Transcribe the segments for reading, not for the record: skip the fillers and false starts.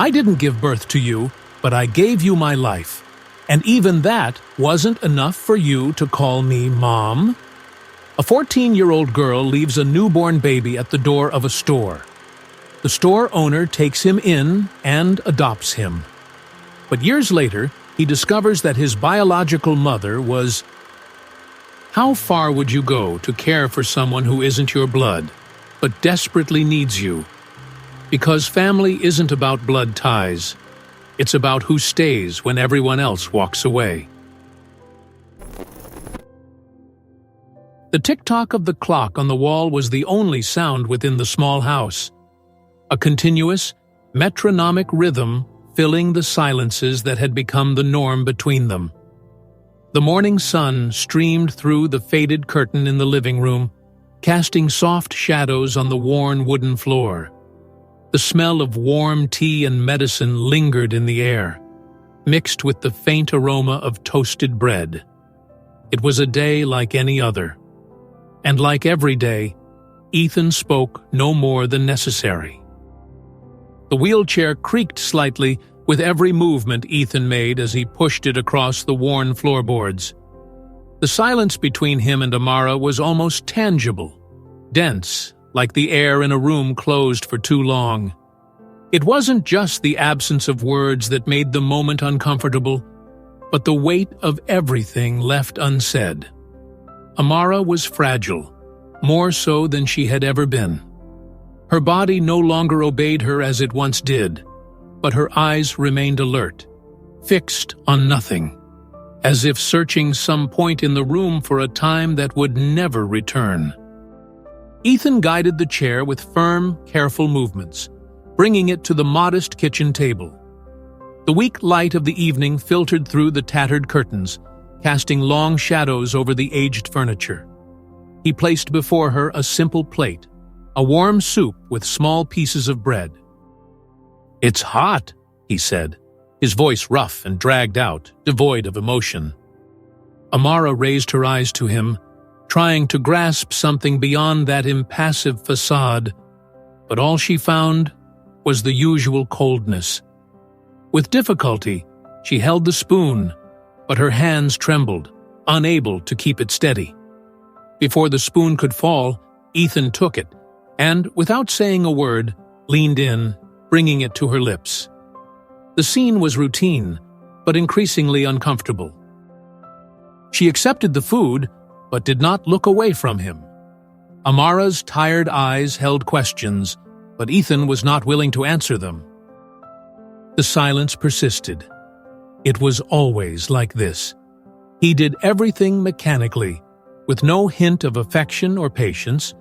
I didn't give birth to you, but I gave you my life. And even that wasn't enough for you to call me Mom? A 14-year-old girl leaves a newborn baby at the door of a store. The store owner takes him in and adopts him. But years later, he discovers that his biological mother was... How far would you go to care for someone who isn't your blood, but desperately needs you? Because family isn't about blood ties. It's about who stays when everyone else walks away. The tick-tock of the clock on the wall was the only sound within the small house. A continuous, metronomic rhythm filling the silences that had become the norm between them. The morning sun streamed through the faded curtain in the living room, casting soft shadows on the worn wooden floor. The smell of warm tea and medicine lingered in the air, mixed with the faint aroma of toasted bread. It was a day like any other. And like every day, Ethan spoke no more than necessary. The wheelchair creaked slightly with every movement Ethan made as he pushed it across the worn floorboards. The silence between him and Amara was almost tangible, dense, like the air in a room closed for too long. It wasn't just the absence of words that made the moment uncomfortable, but the weight of everything left unsaid. Amara was fragile, more so than she had ever been. Her body no longer obeyed her as it once did, but her eyes remained alert, fixed on nothing, as if searching some point in the room for a time that would never return. Ethan guided the chair with firm, careful movements, bringing it to the modest kitchen table. The weak light of the evening filtered through the tattered curtains, casting long shadows over the aged furniture. He placed before her a simple plate, a warm soup with small pieces of bread. "It's hot," he said, his voice rough and dragged out, devoid of emotion. Amara raised her eyes to him, trying to grasp something beyond that impassive facade, but all she found was the usual coldness. With difficulty, she held the spoon, but her hands trembled, unable to keep it steady. Before the spoon could fall, Ethan took it, and, without saying a word, leaned in, bringing it to her lips. The scene was routine, but increasingly uncomfortable. She accepted the food, but did not look away from him. Amara's tired eyes held questions, but Ethan was not willing to answer them. The silence persisted. It was always like this. He did everything mechanically, with no hint of affection or patience,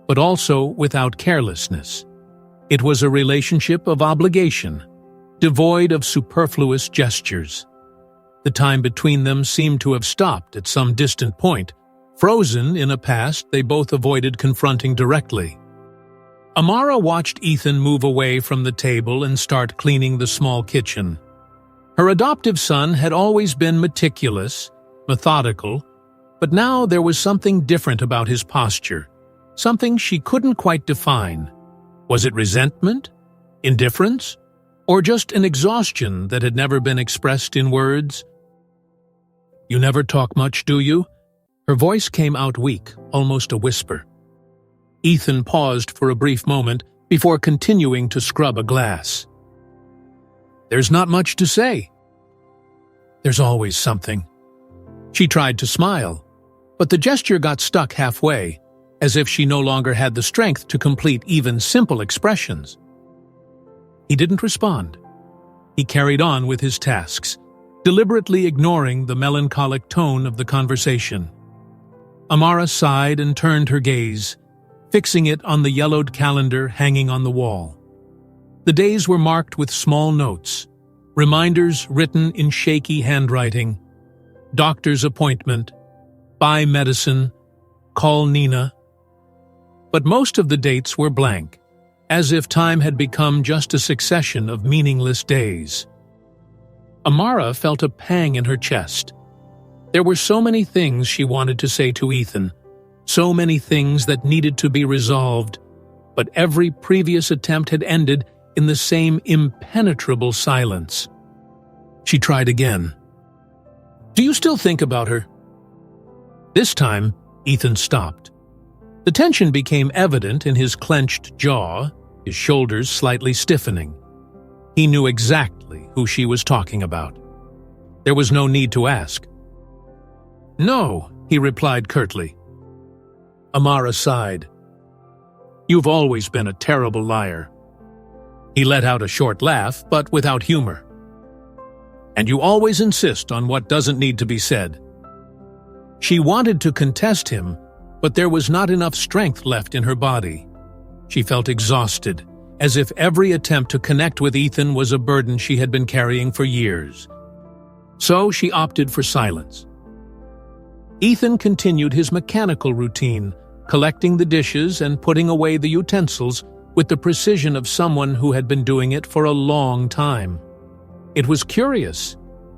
but also without carelessness. It was a relationship of obligation, devoid of superfluous gestures. The time between them seemed to have stopped at some distant point, frozen in a past they both avoided confronting directly. Amara watched Ethan move away from the table and start cleaning the small kitchen. Her adoptive son had always been meticulous, methodical, but now there was something different about his posture, something she couldn't quite define. Was it resentment, indifference, or just an exhaustion that had never been expressed in words? "You never talk much, do you?" Her voice came out weak, almost a whisper. Ethan paused for a brief moment before continuing to scrub a glass. "There's not much to say." "There's always something." She tried to smile, but the gesture got stuck halfway, as if she no longer had the strength to complete even simple expressions. He didn't respond. He carried on with his tasks, deliberately ignoring the melancholic tone of the conversation. Amara sighed and turned her gaze, fixing it on the yellowed calendar hanging on the wall. The days were marked with small notes, reminders written in shaky handwriting: doctor's appointment, buy medicine, call Nina. But most of the dates were blank, as if time had become just a succession of meaningless days. Amara felt a pang in her chest. There were so many things she wanted to say to Ethan, so many things that needed to be resolved, but every previous attempt had ended in the same impenetrable silence. She tried again. "Do you still think about her?" This time, Ethan stopped. The tension became evident in his clenched jaw, his shoulders slightly stiffening. He knew exactly who she was talking about. There was no need to ask. "No," he replied curtly. Amara sighed. "You've always been a terrible liar." He let out a short laugh, but without humor. "And you always insist on what doesn't need to be said." She wanted to contest him, but there was not enough strength left in her body. She felt exhausted, as if every attempt to connect with Ethan was a burden she had been carrying for years. So she opted for silence. Ethan continued his mechanical routine, collecting the dishes and putting away the utensils with the precision of someone who had been doing it for a long time. It was curious.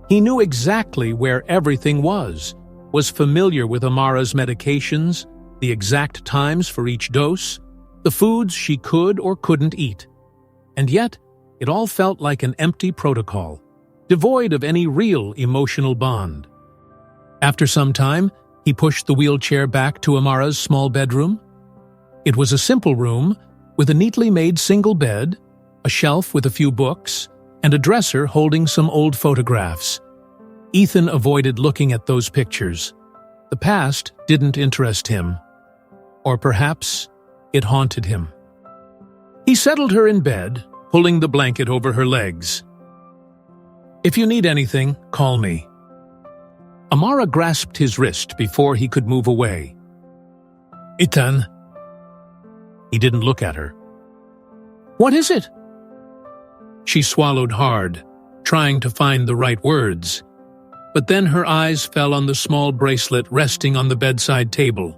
He knew exactly where everything was familiar with Amara's medications, the exact times for each dose, the foods she could or couldn't eat. And yet, it all felt like an empty protocol, devoid of any real emotional bond. After some time, he pushed the wheelchair back to Amara's small bedroom. It was a simple room with a neatly made single bed, a shelf with a few books, and a dresser holding some old photographs. Ethan avoided looking at those pictures. The past didn't interest him. Or perhaps it haunted him. He settled her in bed, pulling the blanket over her legs. "If you need anything, call me." Amara grasped his wrist before he could move away. "Ethan." He didn't look at her. "What is it?" She swallowed hard, trying to find the right words. But then her eyes fell on the small bracelet resting on the bedside table.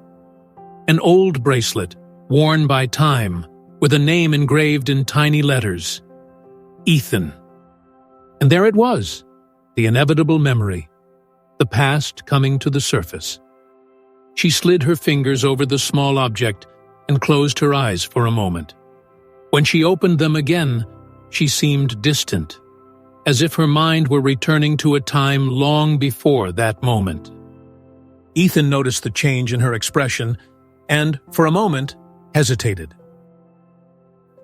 An old bracelet, worn by time, with a name engraved in tiny letters. Ethan. And there it was, the inevitable memory, the past coming to the surface. She slid her fingers over the small object and closed her eyes for a moment. When she opened them again, she seemed distant, as if her mind were returning to a time long before that moment. Ethan noticed the change in her expression and, for a moment, hesitated.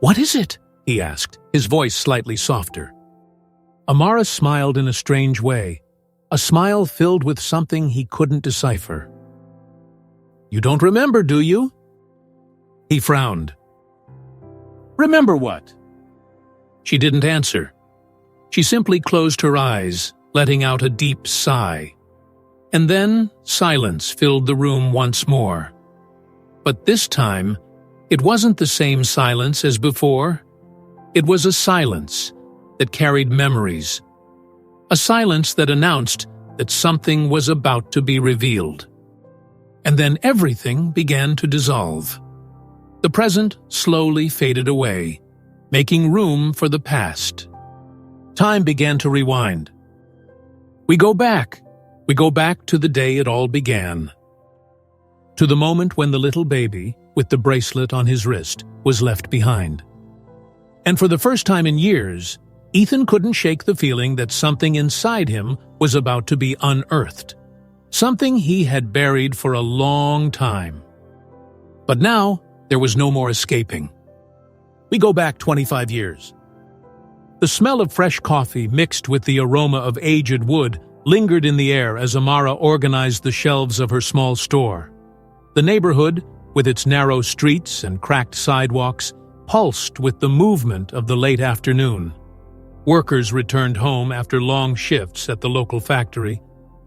"What is it?" he asked, his voice slightly softer. Amara smiled in a strange way, a smile filled with something he couldn't decipher. "You don't remember, do you?" He frowned. "Remember what?" She didn't answer. She simply closed her eyes, letting out a deep sigh. And then silence filled the room once more. But this time, it wasn't the same silence as before. It was a silence that carried memories. A silence that announced that something was about to be revealed. And then everything began to dissolve. The present slowly faded away, making room for the past. Time began to rewind. We go back to the day it all began. To the moment when the little baby, with the bracelet on his wrist, was left behind. And for the first time in years, Ethan couldn't shake the feeling that something inside him was about to be unearthed. Something he had buried for a long time. But now, there was no more escaping. We go back 25 years. The smell of fresh coffee mixed with the aroma of aged wood lingered in the air as Amara organized the shelves of her small store. The neighborhood, with its narrow streets and cracked sidewalks, pulsed with the movement of the late afternoon. Workers returned home after long shifts at the local factory.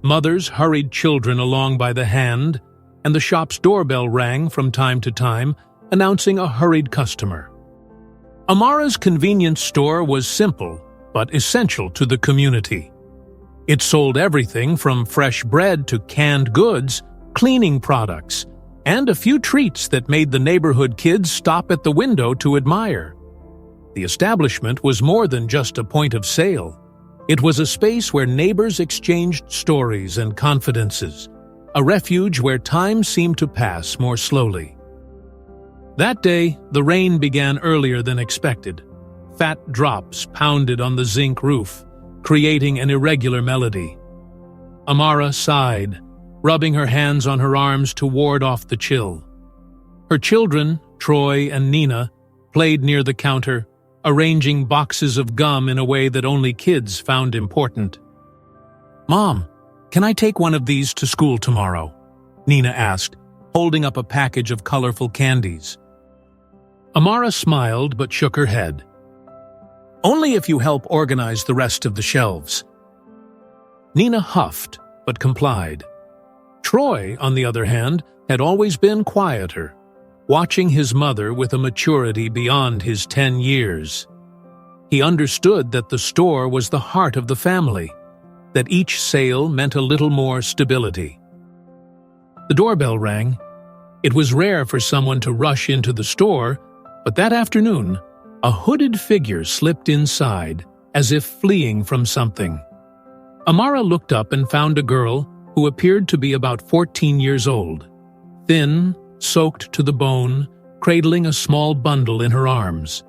Mothers hurried children along by the hand, and the shop's doorbell rang from time to time, announcing a hurried customer. Amara's convenience store was simple, but essential to the community. It sold everything from fresh bread to canned goods, cleaning products, and a few treats that made the neighborhood kids stop at the window to admire. The establishment was more than just a point of sale. It was a space where neighbors exchanged stories and confidences, a refuge where time seemed to pass more slowly. That day, the rain began earlier than expected, Fat drops pounded on the zinc roof, creating an irregular melody. Amara sighed, rubbing her hands on her arms to ward off the chill. Her children, Troy and Nina, played near the counter, arranging boxes of gum in a way that only kids found important. "Mom, can I take one of these to school tomorrow?" Nina asked, holding up a package of colorful candies. Amara smiled but shook her head. "Only if you help organize the rest of the shelves." Nina huffed but complied. Troy, on the other hand, had always been quieter, watching his mother with a maturity beyond his 10 years. He understood that the store was the heart of the family, that each sale meant a little more stability. The doorbell rang. It was rare for someone to rush into the store, but that afternoon, a hooded figure slipped inside, as if fleeing from something. Amara looked up and found a girl who appeared to be about 14 years old, thin, soaked to the bone, cradling a small bundle in her arms.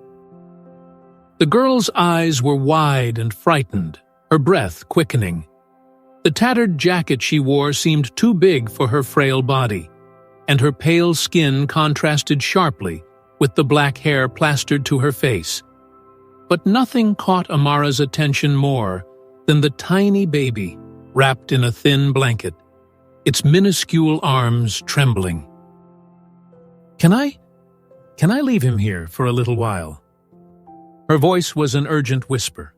The girl's eyes were wide and frightened, her breath quickening. The tattered jacket she wore seemed too big for her frail body, and her pale skin contrasted sharply with the black hair plastered to her face. But nothing caught Amara's attention more than the tiny baby wrapped in a thin blanket, its minuscule arms trembling. Can I leave him here for a little while?" Her voice was an urgent whisper.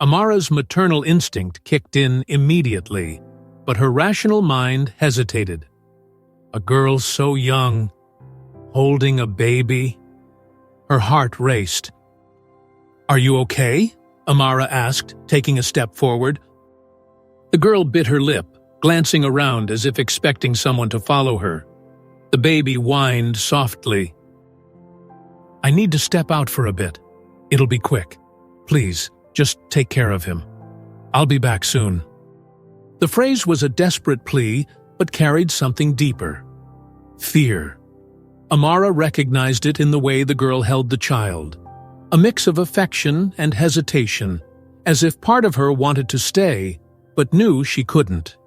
Amara's maternal instinct kicked in immediately, but her rational mind hesitated. A girl so young, holding a baby. Her heart raced. "Are you okay?" Amara asked, taking a step forward. The girl bit her lip, glancing around as if expecting someone to follow her. The baby whined softly. "I need to step out for a bit. It'll be quick. Please, just take care of him. I'll be back soon." The phrase was a desperate plea, but carried something deeper. Fear. Amara recognized it in the way the girl held the child, a mix of affection and hesitation, as if part of her wanted to stay, but knew she couldn't.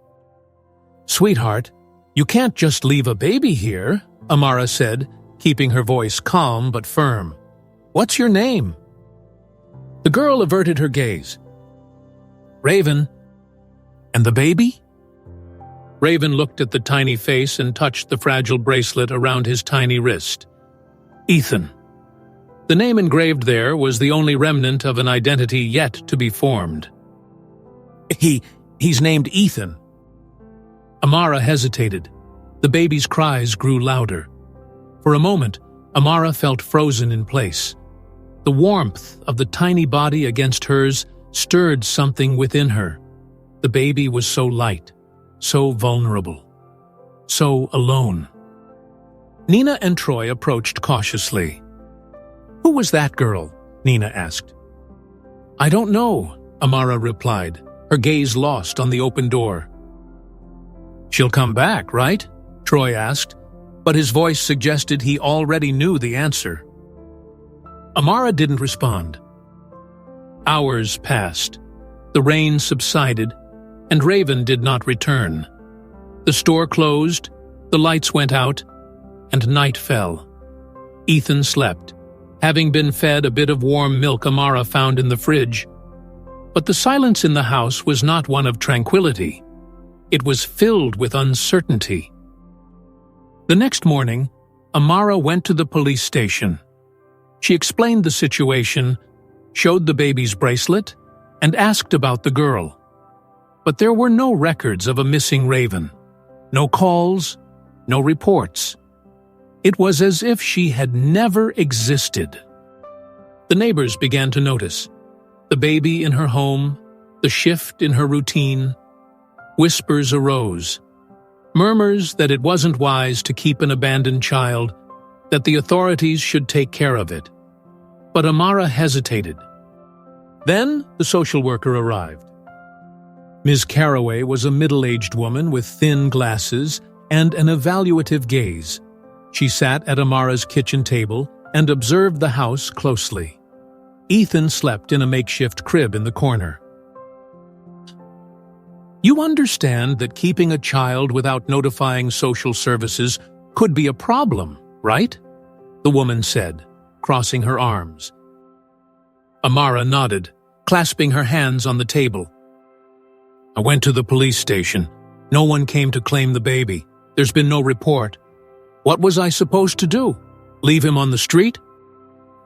"Sweetheart, you can't just leave a baby here," Amara said, keeping her voice calm but firm. "What's your name?" The girl averted her gaze. "Raven." "And the baby?" Raven looked at the tiny face and touched the fragile bracelet around his tiny wrist. "Ethan." The name engraved there was the only remnant of an identity yet to be formed. He's named Ethan." Amara hesitated. The baby's cries grew louder. For a moment, Amara felt frozen in place. The warmth of the tiny body against hers stirred something within her. The baby was so light, so vulnerable, so alone. Nina and Troy approached cautiously. "Who was that girl?" Nina asked. "I don't know," Amara replied, her gaze lost on the open door. "She'll come back, right?" Troy asked, but his voice suggested he already knew the answer. Amara didn't respond. Hours passed. The rain subsided, and Raven did not return. The store closed, the lights went out, and night fell. Ethan slept, having been fed a bit of warm milk Amara found in the fridge. But the silence in the house was not one of tranquility. It was filled with uncertainty. The next morning, Amara went to the police station. She explained the situation, showed the baby's bracelet, and asked about the girl. But there were no records of a missing Raven. No calls, no reports. It was as if she had never existed. The neighbors began to notice. The baby in her home, the shift in her routine. Whispers arose. Murmurs that it wasn't wise to keep an abandoned child, that the authorities should take care of it. But Amara hesitated. Then the social worker arrived. Ms. Carraway was a middle-aged woman with thin glasses and an evaluative gaze. She sat at Amara's kitchen table and observed the house closely. Ethan slept in a makeshift crib in the corner. You understand that keeping a child without notifying social services could be a problem, right? The woman said, crossing her arms. Amara nodded, clasping her hands on the table. I went to the police station. No one came to claim the baby. There's been no report. What was I supposed to do? Leave him on the street?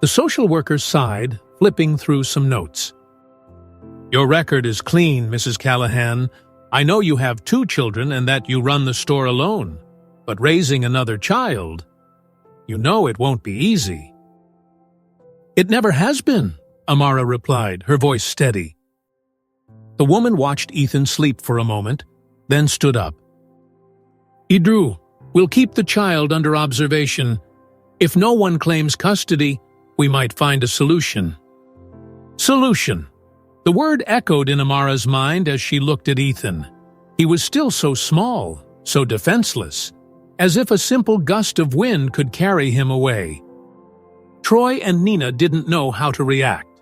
The social worker sighed, flipping through some notes. Your record is clean, Mrs. Callahan. I know you have 2 children and that you run the store alone. But raising another child, you know it won't be easy. It never has been, Amara replied, her voice steady. The woman watched Ethan sleep for a moment, then stood up. Idru, we'll keep the child under observation. If no one claims custody, we might find a solution. Solution. The word echoed in Amara's mind as she looked at Ethan. He was still so small, so defenseless, as if a simple gust of wind could carry him away. Troy and Nina didn't know how to react.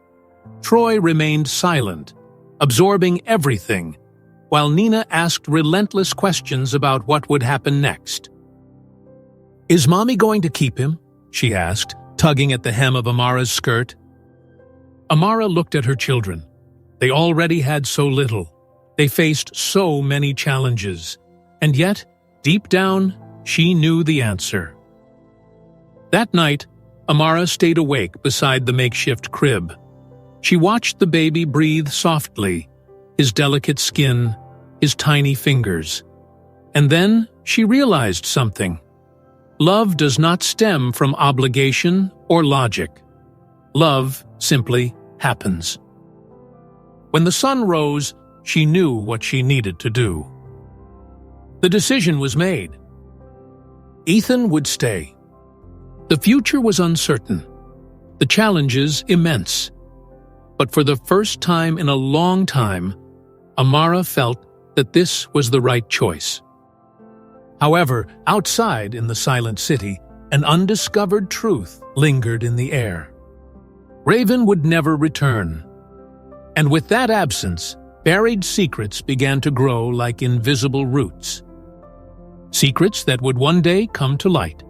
Troy remained silent, absorbing everything, while Nina asked relentless questions about what would happen next. Is Mommy going to keep him? She asked, tugging at the hem of Amara's skirt. Amara looked at her children. They already had so little. They faced so many challenges. And yet, deep down, she knew the answer. That night, Amara stayed awake beside the makeshift crib. She watched the baby breathe softly, his delicate skin, his tiny fingers. And then she realized something. Love does not stem from obligation or logic. Love simply happens. When the sun rose, she knew what she needed to do. The decision was made. Ethan would stay. The future was uncertain, the challenges immense. But for the first time in a long time, Amara felt that this was the right choice. However, outside in the silent city, an undiscovered truth lingered in the air. Raven would never return. And with that absence, buried secrets began to grow like invisible roots. Secrets that would one day come to light.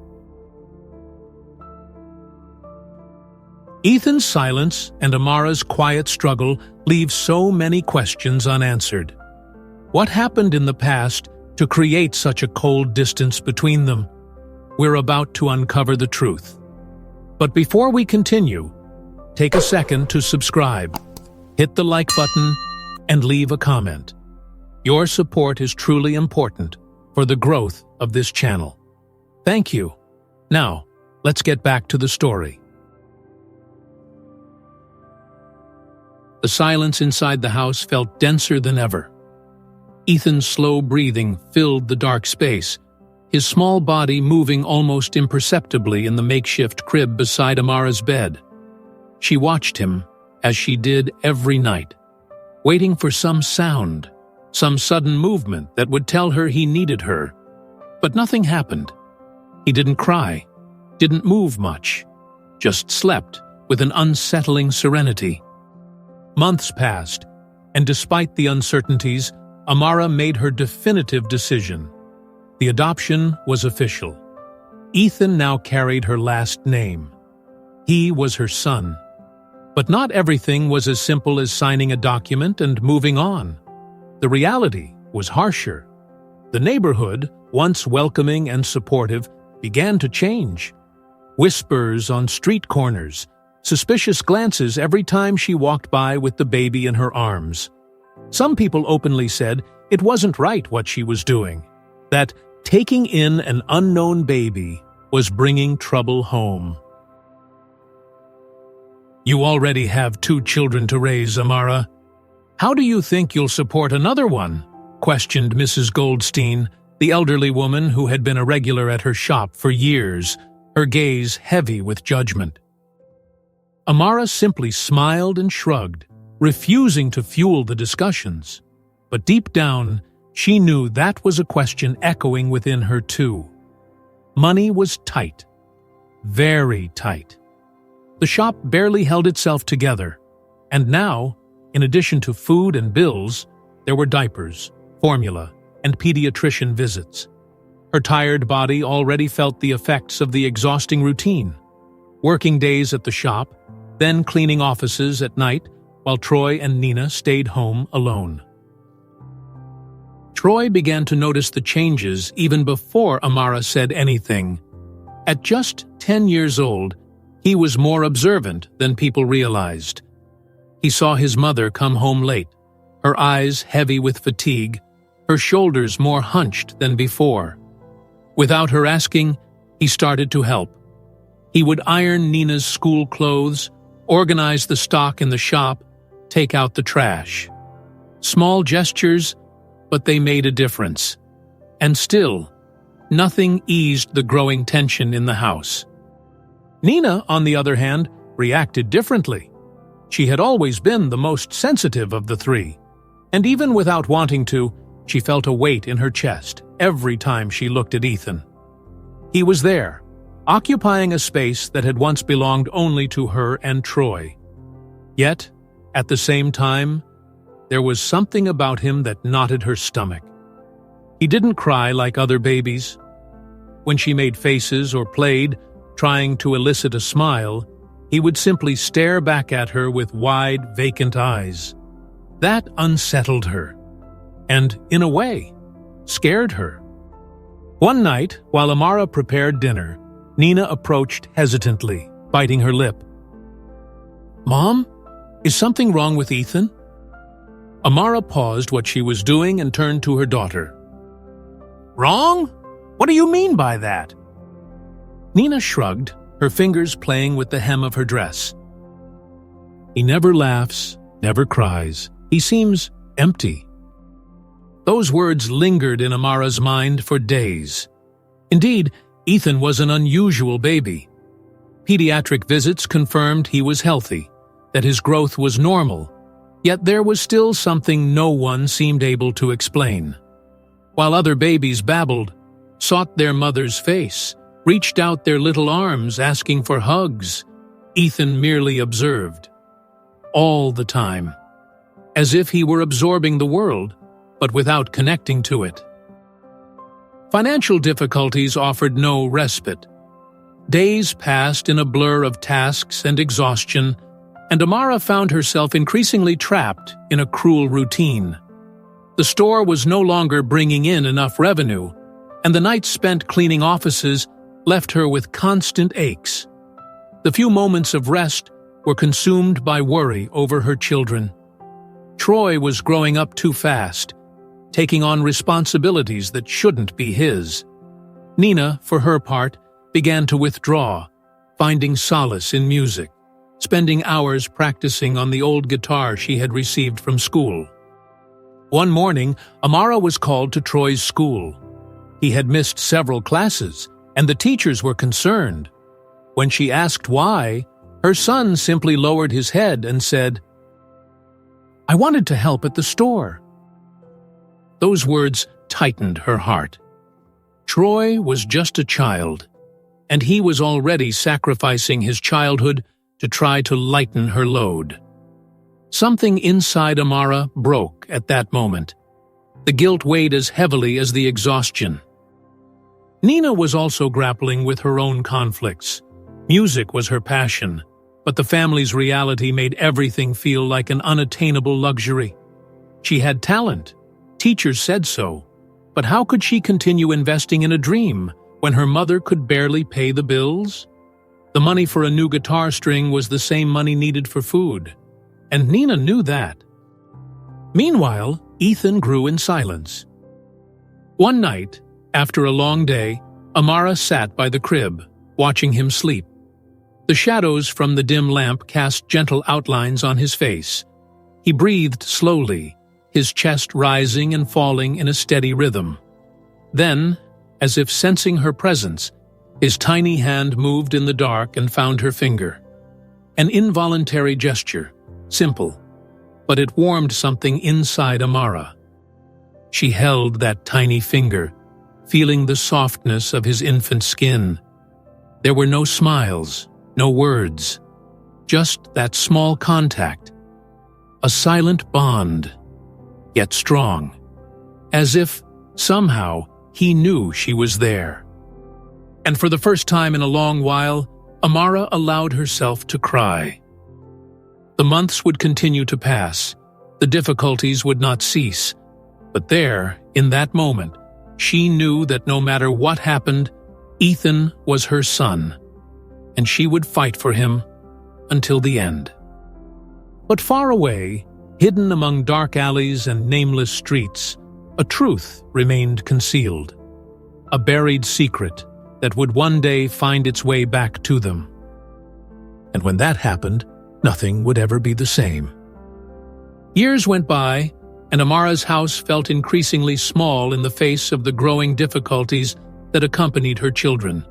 Ethan's silence and Amara's quiet struggle leave so many questions unanswered. What happened in the past to create such a cold distance between them? We're about to uncover the truth. But before we continue, take a second to subscribe, hit the like button, and leave a comment. Your support is truly important for the growth of this channel. Thank you. Now, let's get back to the story. The silence inside the house felt denser than ever. Ethan's slow breathing filled the dark space, his small body moving almost imperceptibly in the makeshift crib beside Amara's bed. She watched him, as she did every night, waiting for some sound, some sudden movement that would tell her he needed her. But nothing happened. He didn't cry, didn't move much, just slept with an unsettling serenity. Months passed, and despite the uncertainties, Amara made her definitive decision. The adoption was official. Ethan now carried her last name. He was her son. But not everything was as simple as signing a document and moving on. The reality was harsher. The neighborhood, once welcoming and supportive, began to change. Whispers on street corners, suspicious glances every time she walked by with the baby in her arms. Some people openly said it wasn't right what she was doing, that taking in an unknown baby was bringing trouble home. You already have 2 children to raise, Amara. How do you think you'll support another one? Questioned Mrs. Goldstein, the elderly woman who had been a regular at her shop for years, her gaze heavy with judgment. Amara simply smiled and shrugged, refusing to fuel the discussions. But deep down, she knew that was a question echoing within her too. Money was tight. Very tight. The shop barely held itself together, and now, in addition to food and bills, there were diapers, formula, and pediatrician visits. Her tired body already felt the effects of the exhausting routine. Working days at the shop, then cleaning offices at night, while Troy and Nina stayed home alone. Troy began to notice the changes even before Amara said anything. At just 10 years old, he was more observant than people realized. He saw his mother come home late, her eyes heavy with fatigue, her shoulders more hunched than before. Without her asking, he started to help. He would iron Nina's school clothes, organize the stock in the shop, take out the trash. Small gestures, but they made a difference. And still, nothing eased the growing tension in the house. Nina, on the other hand, reacted differently. She had always been the most sensitive of the three, and even without wanting to, she felt a weight in her chest every time she looked at Ethan. He was there, occupying a space that had once belonged only to her and Troy. Yet, at the same time, there was something about him that knotted her stomach. He didn't cry like other babies. When she made faces or played, trying to elicit a smile, he would simply stare back at her with wide, vacant eyes. That unsettled her, and, in a way, scared her. One night, while Amara prepared dinner, Nina approached hesitantly, biting her lip. "Mom, is something wrong with Ethan?" Amara paused what she was doing and turned to her daughter. "Wrong? What do you mean by that?" Nina shrugged, her fingers playing with the hem of her dress. "He never laughs, never cries. He seems empty." Those words lingered in Amara's mind for days. Indeed, Ethan was an unusual baby. Pediatric visits confirmed he was healthy, that his growth was normal, yet there was still something no one seemed able to explain. While other babies babbled, sought their mother's face, reached out their little arms asking for hugs, Ethan merely observed. All the time. As if he were absorbing the world, but without connecting to it. Financial difficulties offered no respite. Days passed in a blur of tasks and exhaustion, and Amara found herself increasingly trapped in a cruel routine. The store was no longer bringing in enough revenue, and the nights spent cleaning offices left her with constant aches. The few moments of rest were consumed by worry over her children. Troy was growing up too fast, taking on responsibilities that shouldn't be his. Nina, for her part, began to withdraw, finding solace in music, spending hours practicing on the old guitar she had received from school. One morning, Amara was called to Troy's school. He had missed several classes, and the teachers were concerned. When she asked why, her son simply lowered his head and said, "I wanted to help at the store." Those words tightened her heart. Troy was just a child, and he was already sacrificing his childhood to try to lighten her load. Something inside Amara broke at that moment. The guilt weighed as heavily as the exhaustion. Nina was also grappling with her own conflicts. Music was her passion, but the family's reality made everything feel like an unattainable luxury. She had talent. Teachers said so. But how could she continue investing in a dream when her mother could barely pay the bills? The money for a new guitar string was the same money needed for food, and Nina knew that. Meanwhile, Ethan grew in silence. One night, after a long day, Amara sat by the crib, watching him sleep. The shadows from the dim lamp cast gentle outlines on his face. He breathed slowly, his chest rising and falling in a steady rhythm. Then, as if sensing her presence, his tiny hand moved in the dark and found her finger. An involuntary gesture, simple, but it warmed something inside Amara. She held that tiny finger, feeling the softness of his infant skin. There were no smiles, no words, Just that small contact. A silent bond, yet strong. As if, somehow, he knew she was there. And for the first time in a long while, Amara allowed herself to cry. The months would continue to pass. The difficulties would not cease. But there, in that moment, she knew that no matter what happened, Ethan was her son, and she would fight for him until the end. But far away, hidden among dark alleys and nameless streets, a truth remained concealed, a buried secret that would one day find its way back to them. And when that happened, nothing would ever be the same. Years went by, and Amara's house felt increasingly small in the face of the growing difficulties that accompanied her children.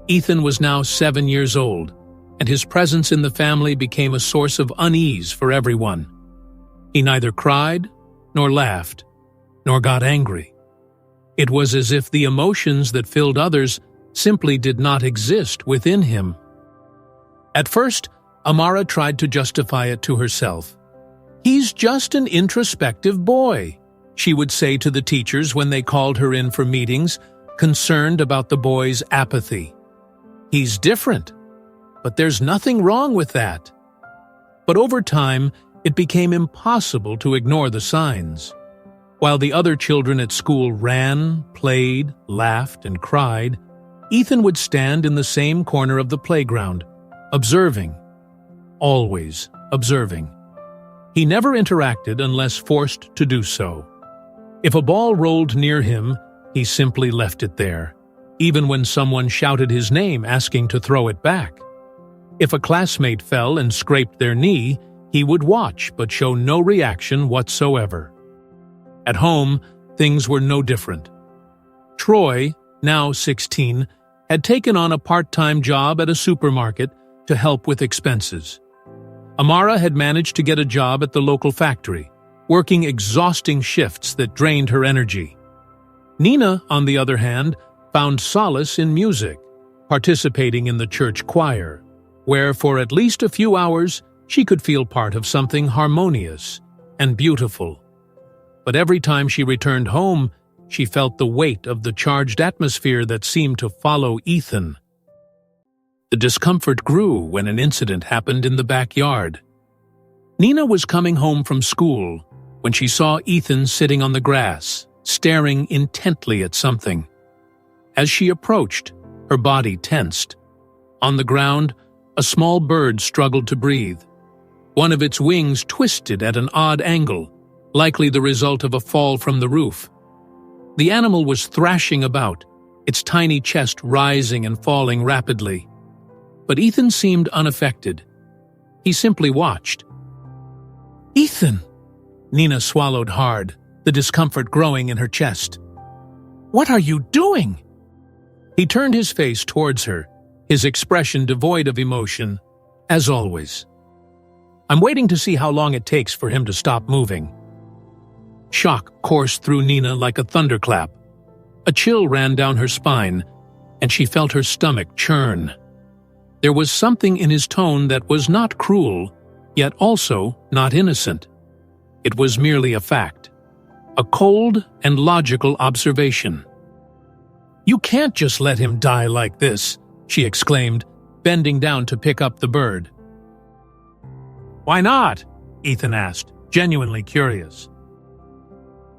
Ethan was now 7 years old, and his presence in the family became a source of unease for everyone. He neither cried, nor laughed, nor got angry. It was as if the emotions that filled others simply did not exist within him. At first, Amara tried to justify it to herself. "He's just an introspective boy," she would say to the teachers when they called her in for meetings, concerned about the boy's apathy. "He's different, but there's nothing wrong with that." But over time, it became impossible to ignore the signs. While the other children at school ran, played, laughed, and cried, Ethan would stand in the same corner of the playground, observing, always observing. He never interacted unless forced to do so. If a ball rolled near him, he simply left it there, even when someone shouted his name asking to throw it back. If a classmate fell and scraped their knee, he would watch but show no reaction whatsoever. At home, things were no different. Troy, now 16, had taken on a part-time job at a supermarket to help with expenses. Amara had managed to get a job at the local factory, working exhausting shifts that drained her energy. Nina, on the other hand, found solace in music, participating in the church choir, where for at least a few hours she could feel part of something harmonious and beautiful. But every time she returned home, she felt the weight of the charged atmosphere that seemed to follow Ethan. The discomfort grew when an incident happened in the backyard. Nina was coming home from school when she saw Ethan sitting on the grass, staring intently at something. As she approached, her body tensed. On the ground, a small bird struggled to breathe. One of its wings twisted at an odd angle, likely the result of a fall from the roof. The animal was thrashing about, its tiny chest rising and falling rapidly. But Ethan seemed unaffected. He simply watched. "Ethan!" Nina swallowed hard, the discomfort growing in her chest. "What are you doing?" He turned his face towards her, his expression devoid of emotion, as always. "I'm waiting to see how long it takes for him to stop moving." Shock coursed through Nina like a thunderclap. A chill ran down her spine, and she felt her stomach churn. There was something in his tone that was not cruel, yet also not innocent. It was merely a fact, a cold and logical observation. "You can't just let him die like this," she exclaimed, bending down to pick up the bird. "Why not?" Ethan asked, genuinely curious.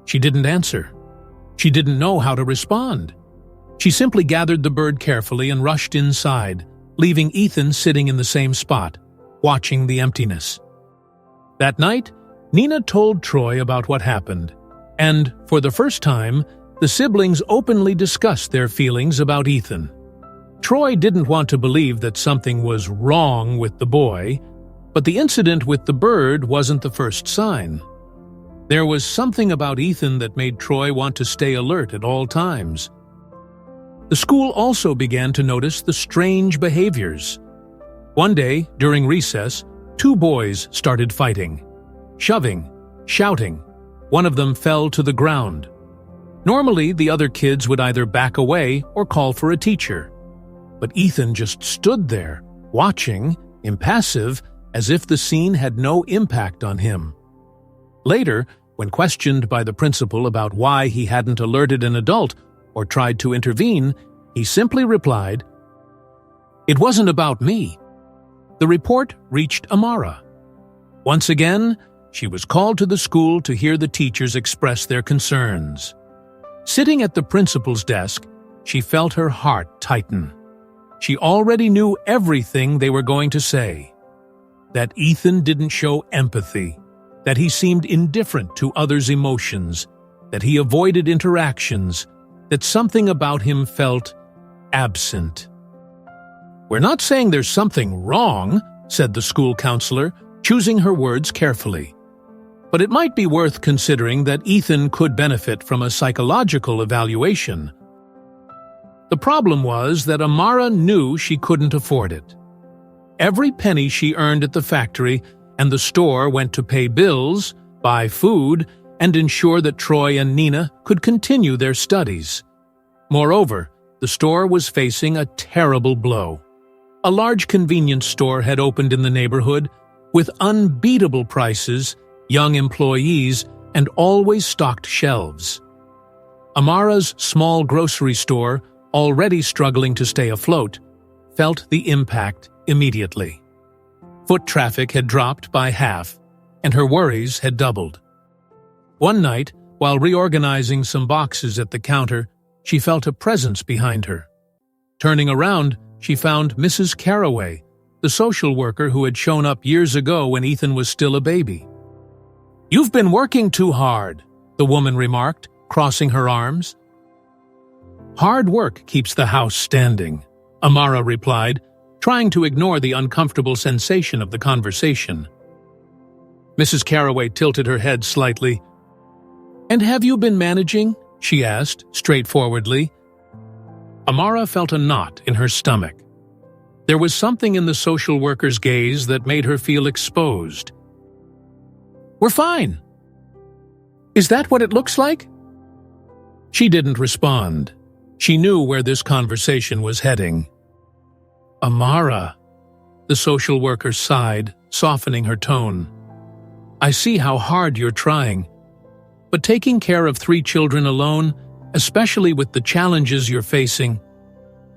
She didn't answer. She didn't know how to respond. She simply gathered the bird carefully and rushed inside, leaving Ethan sitting in the same spot, watching the emptiness. That night, Nina told Troy about what happened, and, for the first time, the siblings openly discussed their feelings about Ethan. Troy didn't want to believe that something was wrong with the boy, but the incident with the bird wasn't the first sign. There was something about Ethan that made Troy want to stay alert at all times. The school also began to notice the strange behaviors. One day, during recess, 2 boys started fighting. Shoving, shouting. One of them fell to the ground. Normally, the other kids would either back away or call for a teacher. But Ethan just stood there, watching, impassive, as if the scene had no impact on him. Later, when questioned by the principal about why he hadn't alerted an adult or tried to intervene, he simply replied, "It wasn't about me." The report reached Amara. Once again, she was called to the school to hear the teachers express their concerns. Sitting at the principal's desk, she felt her heart tighten. She already knew everything they were going to say. That Ethan didn't show empathy, that he seemed indifferent to others' emotions, that he avoided interactions, that something about him felt absent. "We're not saying there's something wrong," said the school counselor, choosing her words carefully. "But it might be worth considering that Ethan could benefit from a psychological evaluation." The problem was that Amara knew she couldn't afford it. Every penny she earned at the factory and the store went to pay bills, buy food, and ensure that Troy and Nina could continue their studies. Moreover, the store was facing a terrible blow. A large convenience store had opened in the neighborhood with unbeatable prices, young employees, and always stocked shelves. Amara's small grocery store, already struggling to stay afloat, felt the impact immediately. Foot traffic had dropped by half, and her worries had doubled. One night, while reorganizing some boxes at the counter, she felt a presence behind her. Turning around, she found Mrs. Carraway, the social worker who had shown up years ago when Ethan was still a baby. "You've been working too hard," the woman remarked, crossing her arms. "Hard work keeps the house standing," Amara replied, trying to ignore the uncomfortable sensation of the conversation. Mrs. Carraway tilted her head slightly. "And have you been managing?" she asked, straightforwardly. Amara felt a knot in her stomach. There was something in the social worker's gaze that made her feel exposed. "We're fine." "Is that what it looks like?" She didn't respond. She knew where this conversation was heading. "Amara," the social worker sighed, softening her tone. "I see how hard you're trying. But taking care of 3 children alone, especially with the challenges you're facing,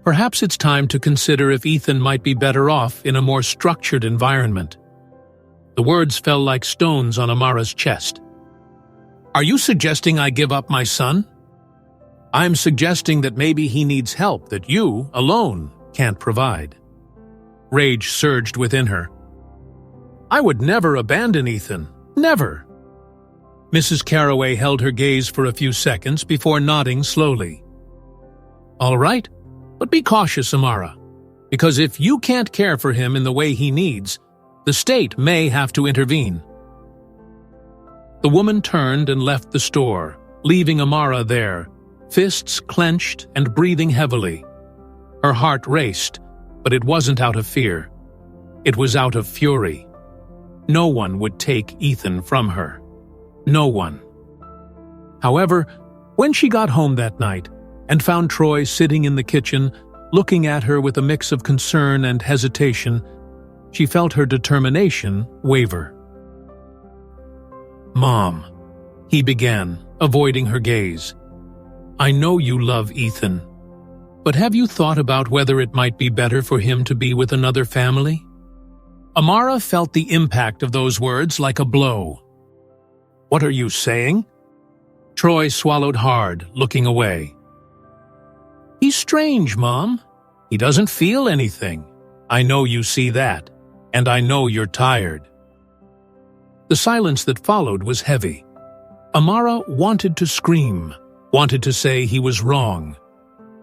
perhaps it's time to consider if Ethan might be better off in a more structured environment." The words fell like stones on Amara's chest. "Are you suggesting I give up my son?" "I'm suggesting that maybe he needs help that you, alone, can't provide." Rage surged within her. "I would never abandon Ethan. Never." Mrs. Carraway held her gaze for a few seconds before nodding slowly. "All right, but be cautious, Amara, because if you can't care for him in the way he needs, the state may have to intervene." The woman turned and left the store, leaving Amara there, fists clenched and breathing heavily. Her heart raced, but it wasn't out of fear. It was out of fury. No one would take Ethan from her. No one. However, when she got home that night and found Troy sitting in the kitchen, looking at her with a mix of concern and hesitation, she felt her determination waver. "Mom," he began, avoiding her gaze, "I know you love Ethan, but have you thought about whether it might be better for him to be with another family?" Amara felt the impact of those words like a blow. "What are you saying?" Troy swallowed hard, looking away. "He's strange, Mom. He doesn't feel anything. I know you see that, and I know you're tired." The silence that followed was heavy. Amara wanted to scream, wanted to say he was wrong.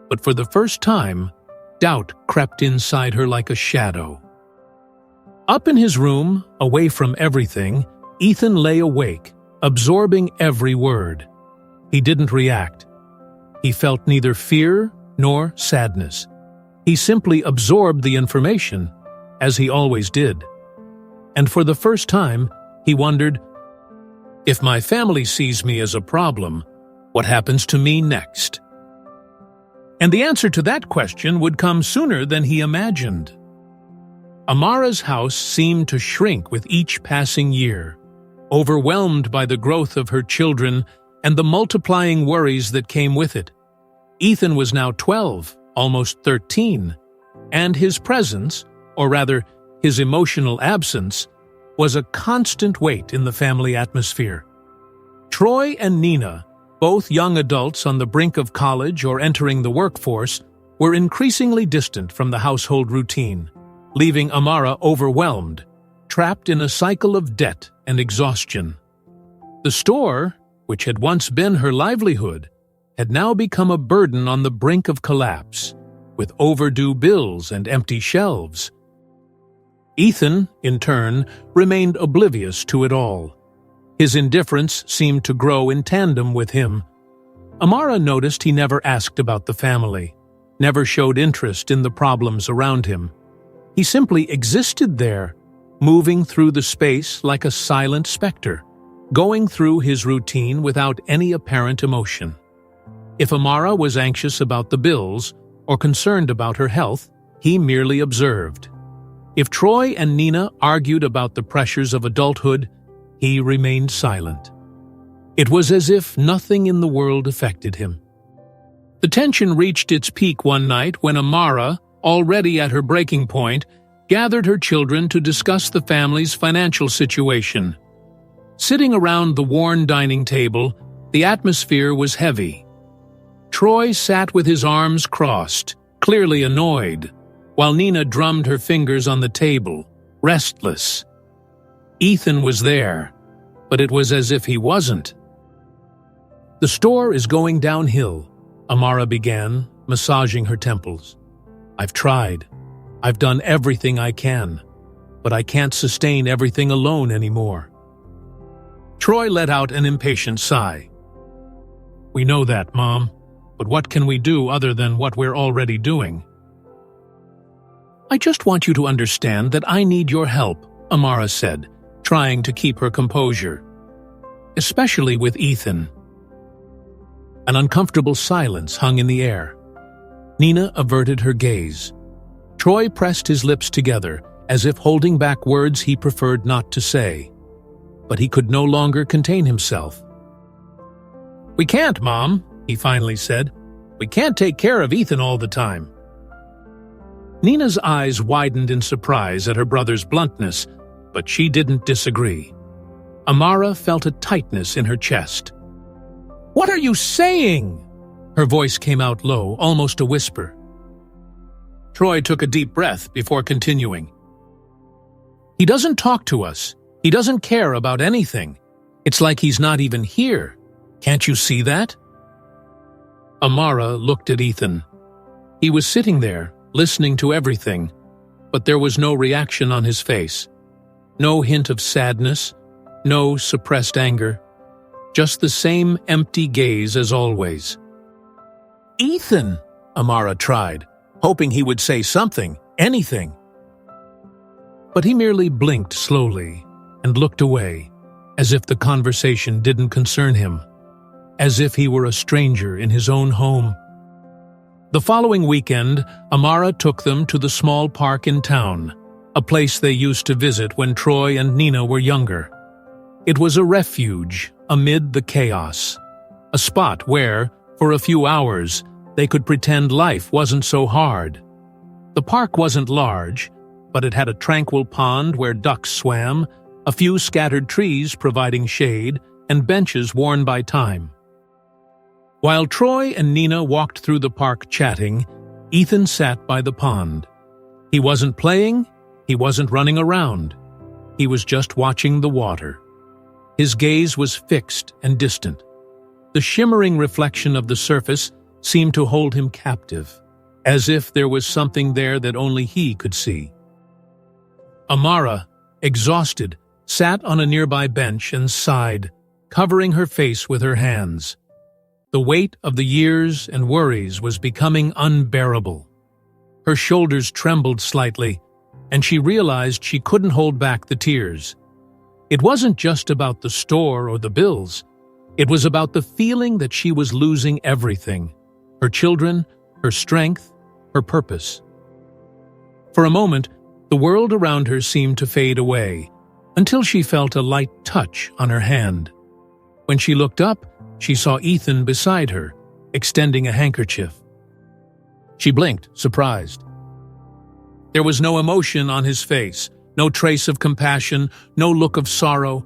But for the first time, doubt crept inside her like a shadow. Up in his room, away from everything, Ethan lay awake, absorbing every word. He didn't react. He felt neither fear nor sadness. He simply absorbed the information, as he always did. And for the first time, he wondered, if my family sees me as a problem, what happens to me next? And the answer to that question would come sooner than he imagined. Amara's house seemed to shrink with each passing year, overwhelmed by the growth of her children and the multiplying worries that came with it. Ethan was now 12, almost 13, and his presence, or rather, his emotional absence, was a constant weight in the family atmosphere. Troy and Nina, both young adults on the brink of college or entering the workforce, were increasingly distant from the household routine, leaving Amara overwhelmed, trapped in a cycle of debt and exhaustion. The store, which had once been her livelihood, had now become a burden on the brink of collapse, with overdue bills and empty shelves. Ethan, in turn, remained oblivious to it all. His indifference seemed to grow in tandem with him. Amara noticed he never asked about the family, never showed interest in the problems around him. He simply existed there, moving through the space like a silent specter, going through his routine without any apparent emotion. If Amara was anxious about the bills or concerned about her health, he merely observed. If Troy and Nina argued about the pressures of adulthood, he remained silent. It was as if nothing in the world affected him. The tension reached its peak one night when Amara, already at her breaking point, gathered her children to discuss the family's financial situation. Sitting around the worn dining table, the atmosphere was heavy. Troy sat with his arms crossed, clearly annoyed, while Nina drummed her fingers on the table, restless. Ethan was there, but it was as if he wasn't. "The store is going downhill," Amara began, massaging her temples. "I've tried. I've done everything I can, but I can't sustain everything alone anymore." Troy let out an impatient sigh. "We know that, Mom, but what can we do other than what we're already doing?" "I just want you to understand that I need your help," Amara said, trying to keep her composure. "Especially with Ethan." An uncomfortable silence hung in the air. Nina averted her gaze. Troy pressed his lips together, as if holding back words he preferred not to say. But he could no longer contain himself. "We can't, Mom," he finally said. "We can't take care of Ethan all the time." Nina's eyes widened in surprise at her brother's bluntness, but she didn't disagree. Amara felt a tightness in her chest. "What are you saying?" Her voice came out low, almost a whisper. Troy took a deep breath before continuing. "He doesn't talk to us. He doesn't care about anything. It's like he's not even here. Can't you see that?" Amara looked at Ethan. He was sitting there, listening to everything, but there was no reaction on his face. No hint of sadness, no suppressed anger. Just the same empty gaze as always. "Ethan," Amara tried, hoping he would say something, anything. But he merely blinked slowly and looked away, as if the conversation didn't concern him, as if he were a stranger in his own home. The following weekend, Amara took them to the small park in town, a place they used to visit when Troy and Nina were younger. It was a refuge amid the chaos, a spot where, for a few hours, they could pretend life wasn't so hard. The park wasn't large, but it had a tranquil pond where ducks swam, a few scattered trees providing shade, and benches worn by time. While Troy and Nina walked through the park chatting, Ethan sat by the pond. He wasn't playing, he wasn't running around. He was just watching the water. His gaze was fixed and distant. The shimmering reflection of the surface seemed to hold him captive, as if there was something there that only he could see. Amara, exhausted, sat on a nearby bench and sighed, covering her face with her hands. The weight of the years and worries was becoming unbearable. Her shoulders trembled slightly, and she realized she couldn't hold back the tears. It wasn't just about the store or the bills. It was about the feeling that she was losing everything: her children, her strength, her purpose. For a moment, The world around her seemed to fade away, until she felt a light touch on her hand. When she looked up, she saw Ethan beside her, extending a handkerchief. She blinked, surprised. There was no emotion on his face, no trace of compassion, no look of sorrow,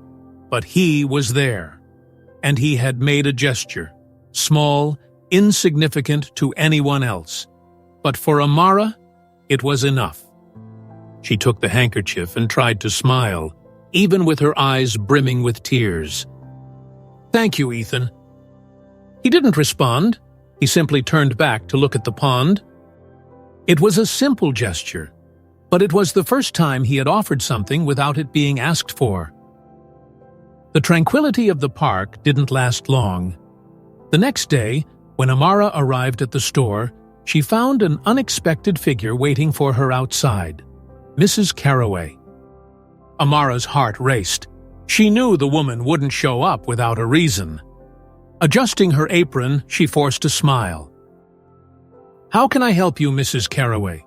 but he was there, and he had made a gesture, small, insignificant to anyone else. But for Amara, it was enough. She took the handkerchief and tried to smile, even with her eyes brimming with tears. "Thank you, Ethan." He didn't respond. He simply turned back to look at the pond. It was a simple gesture, but it was the first time he had offered something without it being asked for. The tranquility of the park didn't last long. The next day, when Amara arrived at the store, she found an unexpected figure waiting for her outside, Mrs. Carraway. Amara's heart raced. She knew the woman wouldn't show up without a reason. Adjusting her apron, she forced a smile. "How can I help you, Mrs. Carraway?"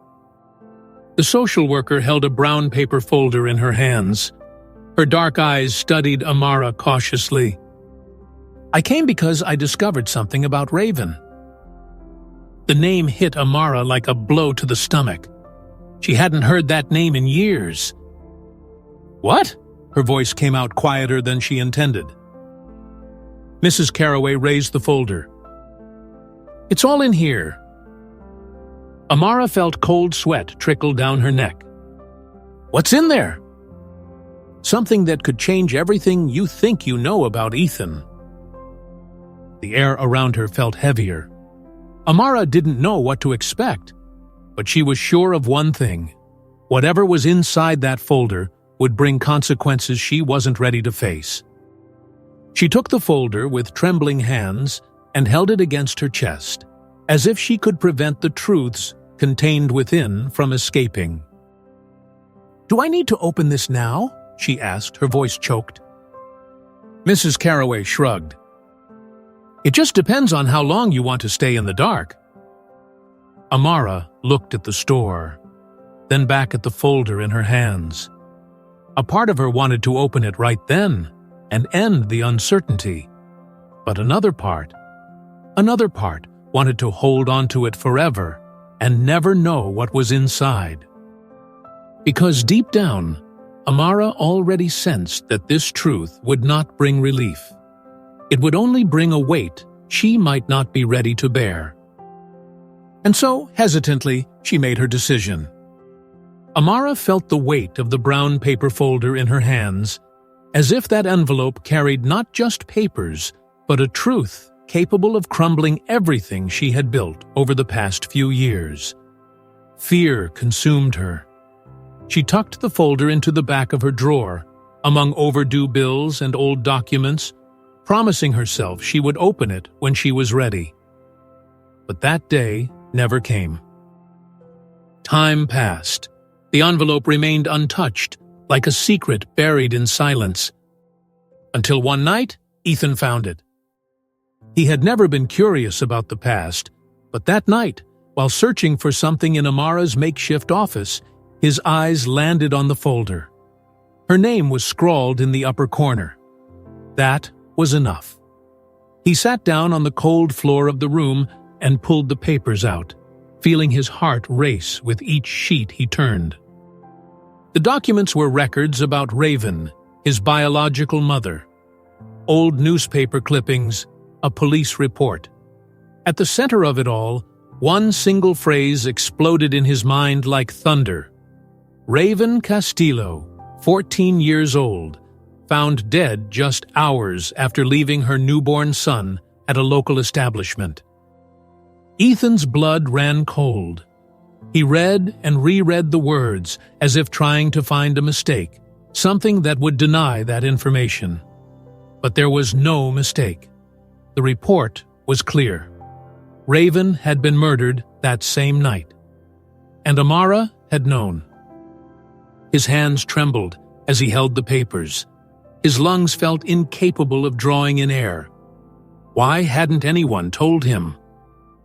The social worker held a brown paper folder in her hands. Her dark eyes studied Amara cautiously. "I came because I discovered something about Raven." The name hit Amara like a blow to the stomach. She hadn't heard that name in years. "What?" Her voice came out quieter than she intended. Mrs. Carraway raised the folder. "It's all in here." Amara felt cold sweat trickle down her neck. "What's in there?" "Something that could change everything you think you know about Ethan." The air around her felt heavier. Amara didn't know what to expect, but she was sure of one thing. Whatever was inside that folder would bring consequences she wasn't ready to face. She took the folder with trembling hands and held it against her chest, as if she could prevent the truths contained within from escaping. "Do I need to open this now?" she asked, her voice choked. Mrs. Carraway shrugged. "It just depends on how long you want to stay in the dark." Amara looked at the store, then back at the folder in her hands. A part of her wanted to open it right then and end the uncertainty. But another part wanted to hold on to it forever and never know what was inside. Because deep down, Amara already sensed that this truth would not bring relief. It would only bring a weight she might not be ready to bear. And so, hesitantly, she made her decision. Amara felt the weight of the brown paper folder in her hands, as if that envelope carried not just papers, but a truth capable of crumbling everything she had built over the past few years. Fear consumed her. She tucked the folder into the back of her drawer, among overdue bills and old documents, promising herself she would open it when she was ready. But that day never came. Time passed. The envelope remained untouched, like a secret buried in silence. Until one night, Ethan found it. He had never been curious about the past, but that night, while searching for something in Amara's makeshift office, his eyes landed on the folder. Her name was scrawled in the upper corner. That was enough. He sat down on the cold floor of the room and pulled the papers out, feeling his heart race with each sheet he turned. The documents were records about Raven, his biological mother, old newspaper clippings, a police report. At the center of it all, one single phrase exploded in his mind like thunder. Raven Castillo, 14 years old, found dead just hours after leaving her newborn son at a local establishment. Ethan's blood ran cold. He read and reread the words as if trying to find a mistake, something that would deny that information. But there was no mistake. The report was clear. Raven had been murdered that same night. And Amara had known. His hands trembled as he held the papers. His lungs felt incapable of drawing in air. Why hadn't anyone told him?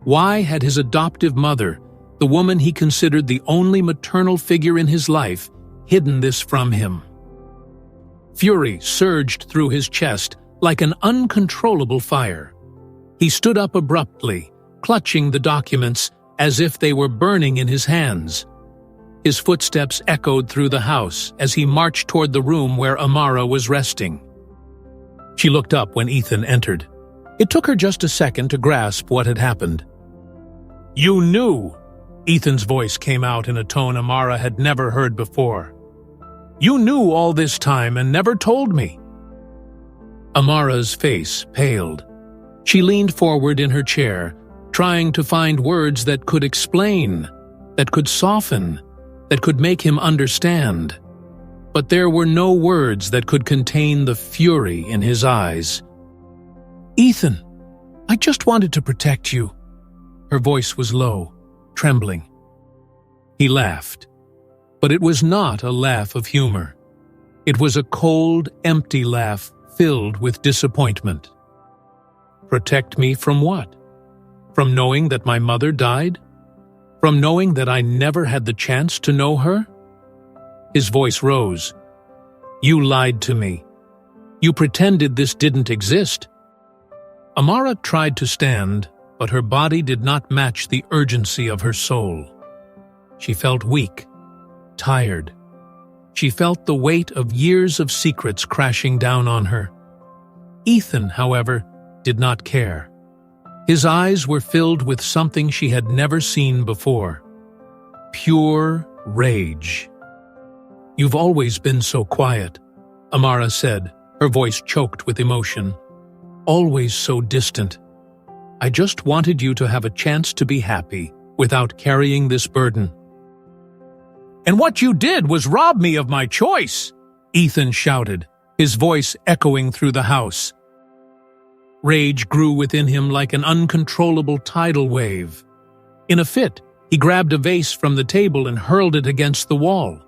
Why had his adoptive mother, the woman he considered the only maternal figure in his life, hidden this from him. Fury surged through his chest like an uncontrollable fire. He stood up abruptly, clutching the documents as if they were burning in his hands. His footsteps echoed through the house as he marched toward the room where Amara was resting. She looked up when Ethan entered. It took her just a second to grasp what had happened. "You knew!" Ethan's voice came out in a tone Amara had never heard before. "You knew all this time and never told me." Amara's face paled. She leaned forward in her chair, trying to find words that could explain, that could soften, that could make him understand. But there were no words that could contain the fury in his eyes. "Ethan, I just wanted to protect you." Her voice was low, trembling. He laughed. But it was not a laugh of humor. It was a cold, empty laugh filled with disappointment. "Protect me from what? From knowing that my mother died? From knowing that I never had the chance to know her?" His voice rose. "You lied to me. You pretended this didn't exist." Amara tried to stand, but her body did not match the urgency of her soul. She felt weak, tired. She felt the weight of years of secrets crashing down on her. Ethan, however, did not care. His eyes were filled with something she had never seen before. Pure rage. "You've always been so quiet," Amara said, her voice choked with emotion. "Always so distant. I just wanted you to have a chance to be happy without carrying this burden." "And what you did was rob me of my choice!" Ethan shouted, his voice echoing through the house. Rage grew within him like an uncontrollable tidal wave. In a fit, he grabbed a vase from the table and hurled it against the wall.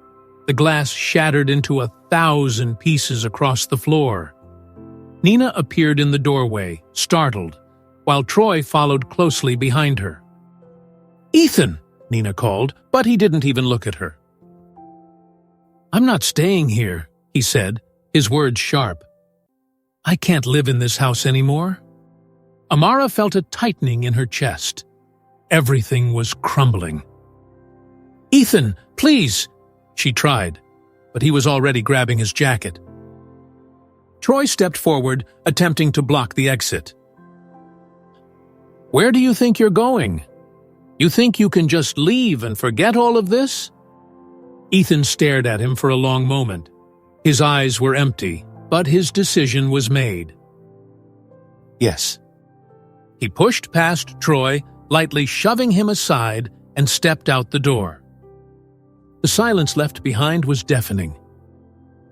The glass shattered into 1,000 pieces across the floor. Nina appeared in the doorway, startled, while Troy followed closely behind her. "Ethan!" Nina called, but he didn't even look at her. "I'm not staying here," he said, his words sharp. "I can't live in this house anymore." Amara felt a tightening in her chest. Everything was crumbling. "Ethan, please!" she tried, but he was already grabbing his jacket. Troy stepped forward, attempting to block the exit. "Where do you think you're going? You think you can just leave and forget all of this?" Ethan stared at him for a long moment. His eyes were empty, but his decision was made. "Yes." He pushed past Troy, lightly shoving him aside, and stepped out the door. The silence left behind was deafening.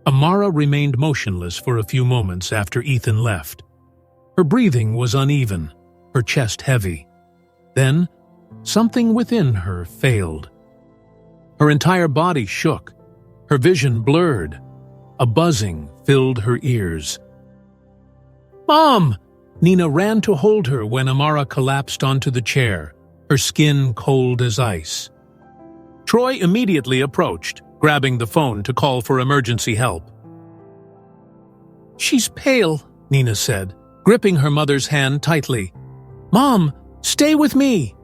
Amara remained motionless for a few moments after Ethan left. Her breathing was uneven, her chest heavy. Then, something within her failed. Her entire body shook, her vision blurred. A buzzing filled her ears. "Mom!" Nina ran to hold her when Amara collapsed onto the chair, her skin cold as ice. Troy immediately approached, grabbing the phone to call for emergency help. "She's pale," Nina said, gripping her mother's hand tightly. "Mom, stay with me!"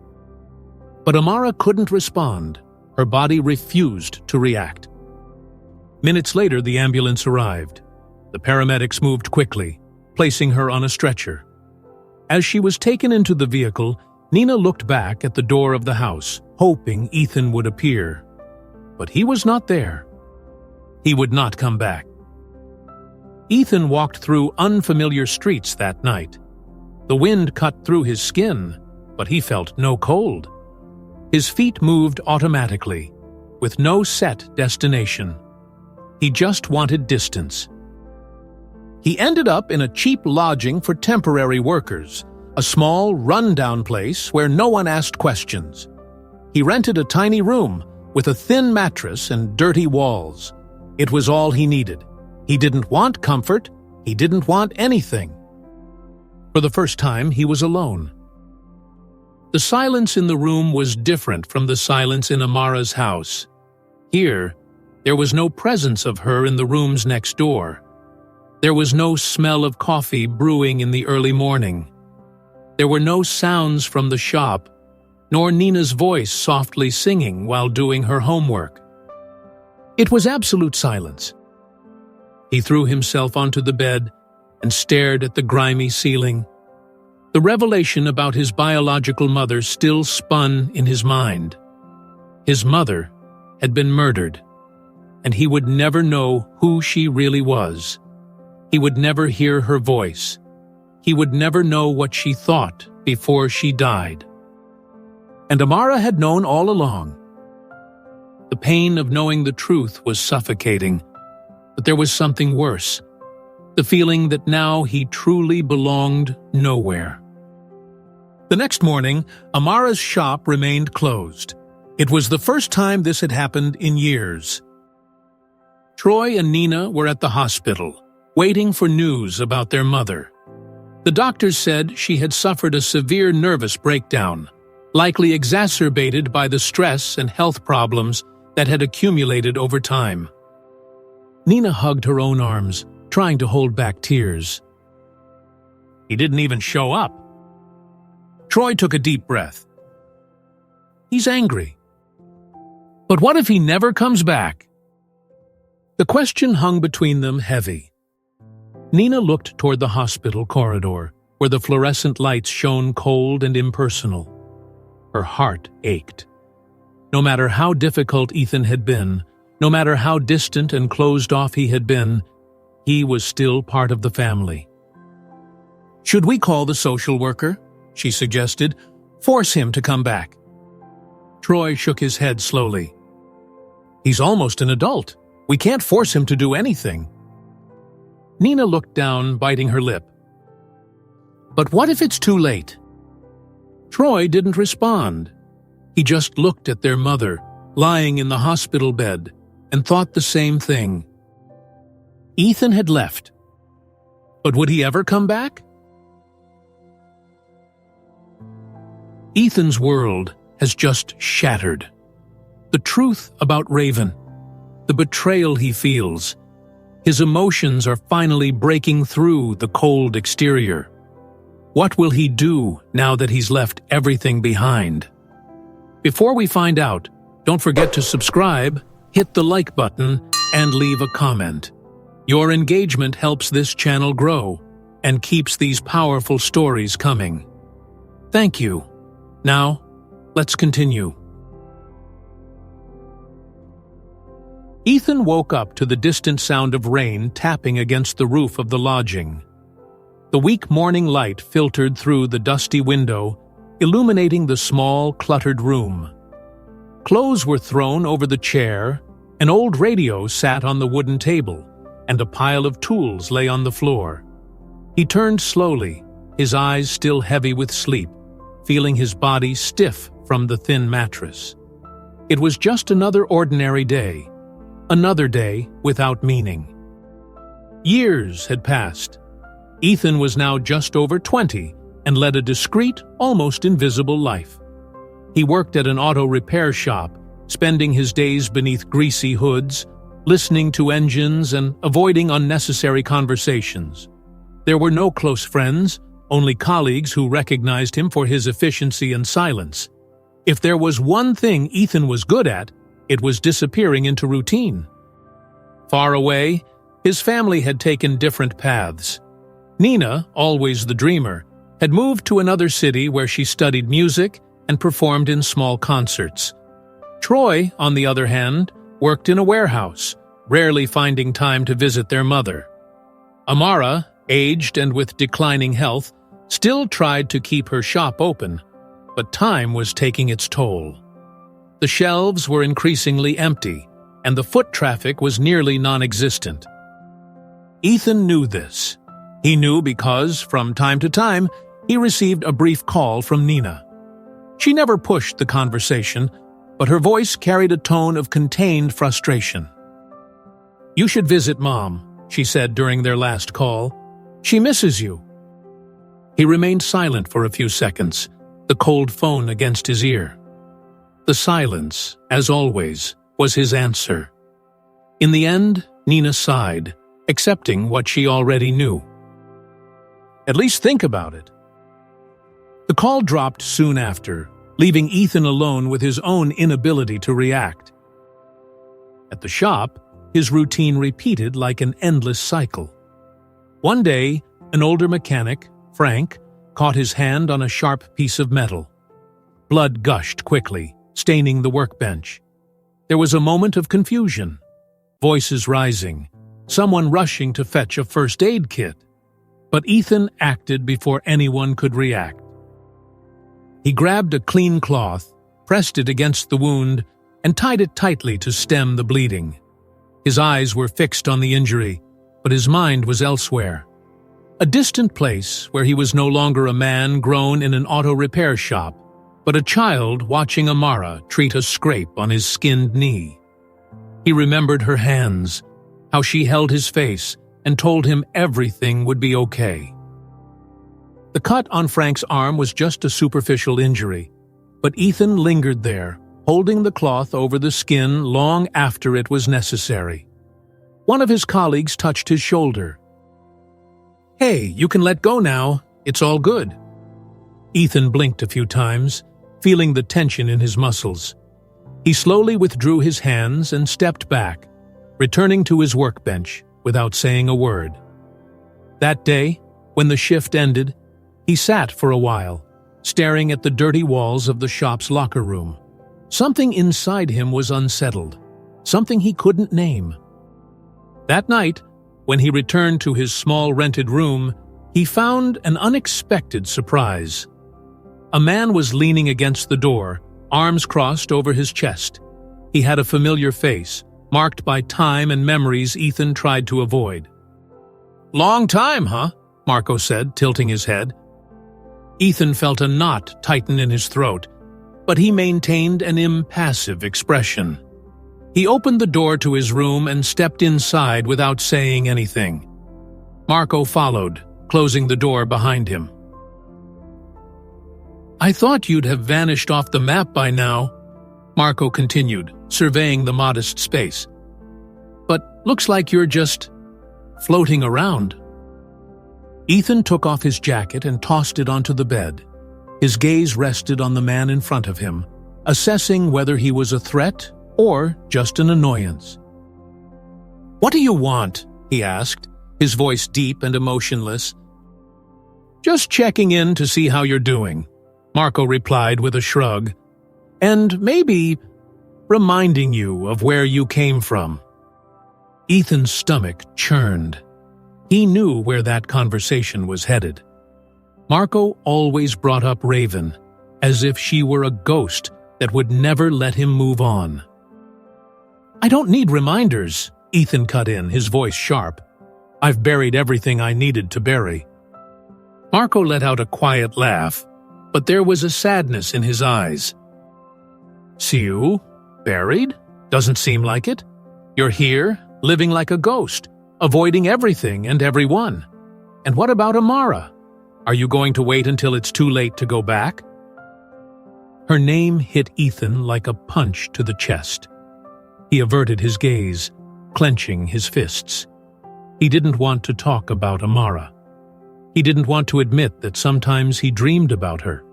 But Amara couldn't respond. Her body refused to react. Minutes later, the ambulance arrived. The paramedics moved quickly, placing her on a stretcher. As she was taken into the vehicle, Nina looked back at the door of the house, hoping Ethan would appear. But he was not there. He would not come back. Ethan walked through unfamiliar streets that night. The wind cut through his skin, but he felt no cold. His feet moved automatically, with no set destination. He just wanted distance. He ended up in a cheap lodging for temporary workers, a small, run-down place where no one asked questions. He rented a tiny room with a thin mattress and dirty walls. It was all he needed. He didn't want comfort. He didn't want anything. For the first time, he was alone. The silence in the room was different from the silence in Amara's house. Here, there was no presence of her in the rooms next door. There was no smell of coffee brewing in the early morning. There were no sounds from the shop, nor Nina's voice softly singing while doing her homework. It was absolute silence. He threw himself onto the bed and stared at the grimy ceiling. The revelation about his biological mother still spun in his mind. His mother had been murdered, and he would never know who she really was. He would never hear her voice. He would never know what she thought before she died. And Amara had known all along. The pain of knowing the truth was suffocating, but there was something worse. The feeling that now he truly belonged nowhere. The next morning, Amara's shop remained closed. It was the first time this had happened in years. Troy and Nina were at the hospital, waiting for news about their mother. The doctors said she had suffered a severe nervous breakdown, likely exacerbated by the stress and health problems that had accumulated over time. Nina hugged her own arms, trying to hold back tears. He didn't even show up. Troy took a deep breath. He's angry. But what if he never comes back? The question hung between them heavy. Nina looked toward the hospital corridor, where the fluorescent lights shone cold and impersonal. Her heart ached. No matter how difficult Ethan had been, no matter how distant and closed off he had been, he was still part of the family. "Should we call the social worker?" she suggested. "Force him to come back." Troy shook his head slowly. "He's almost an adult. We can't force him to do anything." Nina looked down, biting her lip. "But what if it's too late?" Troy didn't respond. He just looked at their mother, lying in the hospital bed, and thought the same thing. Ethan had left. But would he ever come back? Ethan's world has just shattered. The truth about Raven, the betrayal he feels, his emotions are finally breaking through the cold exterior. What will he do now that he's left everything behind? Before we find out, don't forget to subscribe, hit the like button, and leave a comment. Your engagement helps this channel grow and keeps these powerful stories coming. Thank you. Now, let's continue. Ethan woke up to the distant sound of rain tapping against the roof of the lodging. The weak morning light filtered through the dusty window, illuminating the small, cluttered room. Clothes were thrown over the chair, an old radio sat on the wooden table, and a pile of tools lay on the floor. He turned slowly, his eyes still heavy with sleep, feeling his body stiff from the thin mattress. It was just another ordinary day, another day without meaning. Years had passed. Ethan was now just over 20 and led a discreet, almost invisible life. He worked at an auto repair shop, spending his days beneath greasy hoods, listening to engines and avoiding unnecessary conversations. There were no close friends, only colleagues who recognized him for his efficiency and silence. If there was one thing Ethan was good at, it was disappearing into routine. Far away, his family had taken different paths. Nina, always the dreamer, had moved to another city where she studied music and performed in small concerts. Troy, on the other hand, worked in a warehouse, rarely finding time to visit their mother. Amara, aged and with declining health, still tried to keep her shop open, but time was taking its toll. The shelves were increasingly empty, and the foot traffic was nearly non-existent. Ethan knew this. He knew because, from time to time, he received a brief call from Nina. She never pushed the conversation, but her voice carried a tone of contained frustration. "You should visit Mom," she said during their last call. "She misses you." He remained silent for a few seconds, the cold phone against his ear. The silence, as always, was his answer. In the end, Nina sighed, accepting what she already knew. At least think about it. The call dropped soon after, leaving Ethan alone with his own inability to react. At the shop, his routine repeated like an endless cycle. One day, an older mechanic, Frank, caught his hand on a sharp piece of metal. Blood gushed quickly, staining the workbench. There was a moment of confusion. Voices rising, someone rushing to fetch a first aid kit. But Ethan acted before anyone could react. He grabbed a clean cloth, pressed it against the wound, and tied it tightly to stem the bleeding. His eyes were fixed on the injury, but his mind was elsewhere. A distant place where he was no longer a man grown in an auto repair shop, but a child watching Amara treat a scrape on his skinned knee. He remembered her hands, how she held his face and told him everything would be okay. The cut on Frank's arm was just a superficial injury, but Ethan lingered there, holding the cloth over the skin long after it was necessary. One of his colleagues touched his shoulder. "Hey, you can let go now. It's all good." Ethan blinked a few times, feeling the tension in his muscles. He slowly withdrew his hands and stepped back, returning to his workbench without saying a word. That day, when the shift ended, he sat for a while, staring at the dirty walls of the shop's locker room. Something inside him was unsettled, something he couldn't name. That night, when he returned to his small rented room, he found an unexpected surprise. A man was leaning against the door, arms crossed over his chest. He had a familiar face, marked by time and memories Ethan tried to avoid. "Long time, huh?" Marco said, tilting his head. Ethan felt a knot tighten in his throat, but he maintained an impassive expression. He opened the door to his room and stepped inside without saying anything. Marco followed, closing the door behind him. "I thought you'd have vanished off the map by now," Marco continued, surveying the modest space. "But looks like you're just floating around." Ethan took off his jacket and tossed it onto the bed. His gaze rested on the man in front of him, assessing whether he was a threat or just an annoyance. "What do you want?" he asked, his voice deep and emotionless. "Just checking in to see how you're doing," Marco replied with a shrug. "And maybe reminding you of where you came from." Ethan's stomach churned. He knew where that conversation was headed. Marco always brought up Raven, as if she were a ghost that would never let him move on. "I don't need reminders," Ethan cut in, his voice sharp. "I've buried everything I needed to bury." Marco let out a quiet laugh, but there was a sadness in his eyes. "See you? Buried? Doesn't seem like it. You're here, living like a ghost, avoiding everything and everyone. And what about Amara? Are you going to wait until it's too late to go back?" Her name hit Ethan like a punch to the chest. He averted his gaze, clenching his fists. He didn't want to talk about Amara. He didn't want to admit that sometimes he dreamed about her.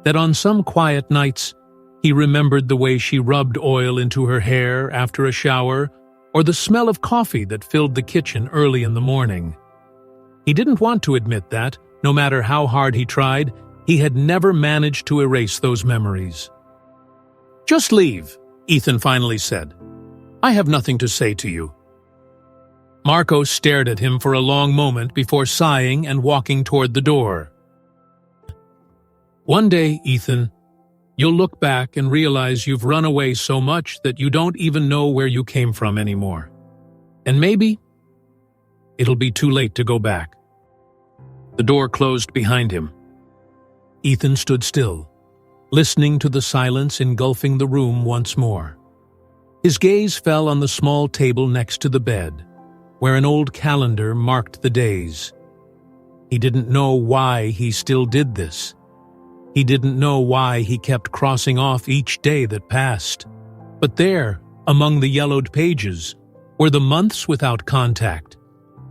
That on some quiet nights, he remembered the way she rubbed oil into her hair after a shower, or the smell of coffee that filled the kitchen early in the morning. He didn't want to admit that, no matter how hard he tried, he had never managed to erase those memories. "Just leave," Ethan finally said. "I have nothing to say to you." Marco stared at him for a long moment before sighing and walking toward the door. "One day, Ethan, you'll look back and realize you've run away so much that you don't even know where you came from anymore. And maybe it'll be too late to go back." The door closed behind him. Ethan stood still, listening to the silence engulfing the room once more. His gaze fell on the small table next to the bed, where an old calendar marked the days. He didn't know why he still did this. He didn't know why he kept crossing off each day that passed. But there, among the yellowed pages, were the months without contact,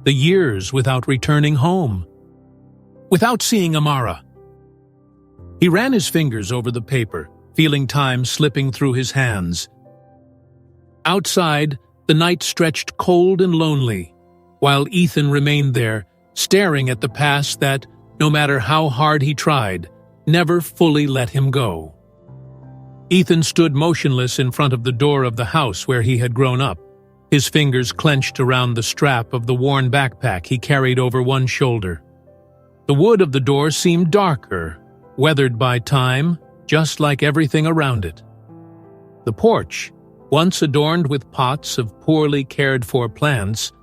the years without returning home, without seeing Amara. He ran his fingers over the paper, feeling time slipping through his hands. Outside, the night stretched cold and lonely, while Ethan remained there, staring at the past that, no matter how hard he tried, never fully let him go. Ethan stood motionless in front of the door of the house where he had grown up, his fingers clenched around the strap of the worn backpack he carried over one shoulder. The wood of the door seemed darker, weathered by time, just like everything around it. The porch, once adorned with pots of poorly cared-for plants,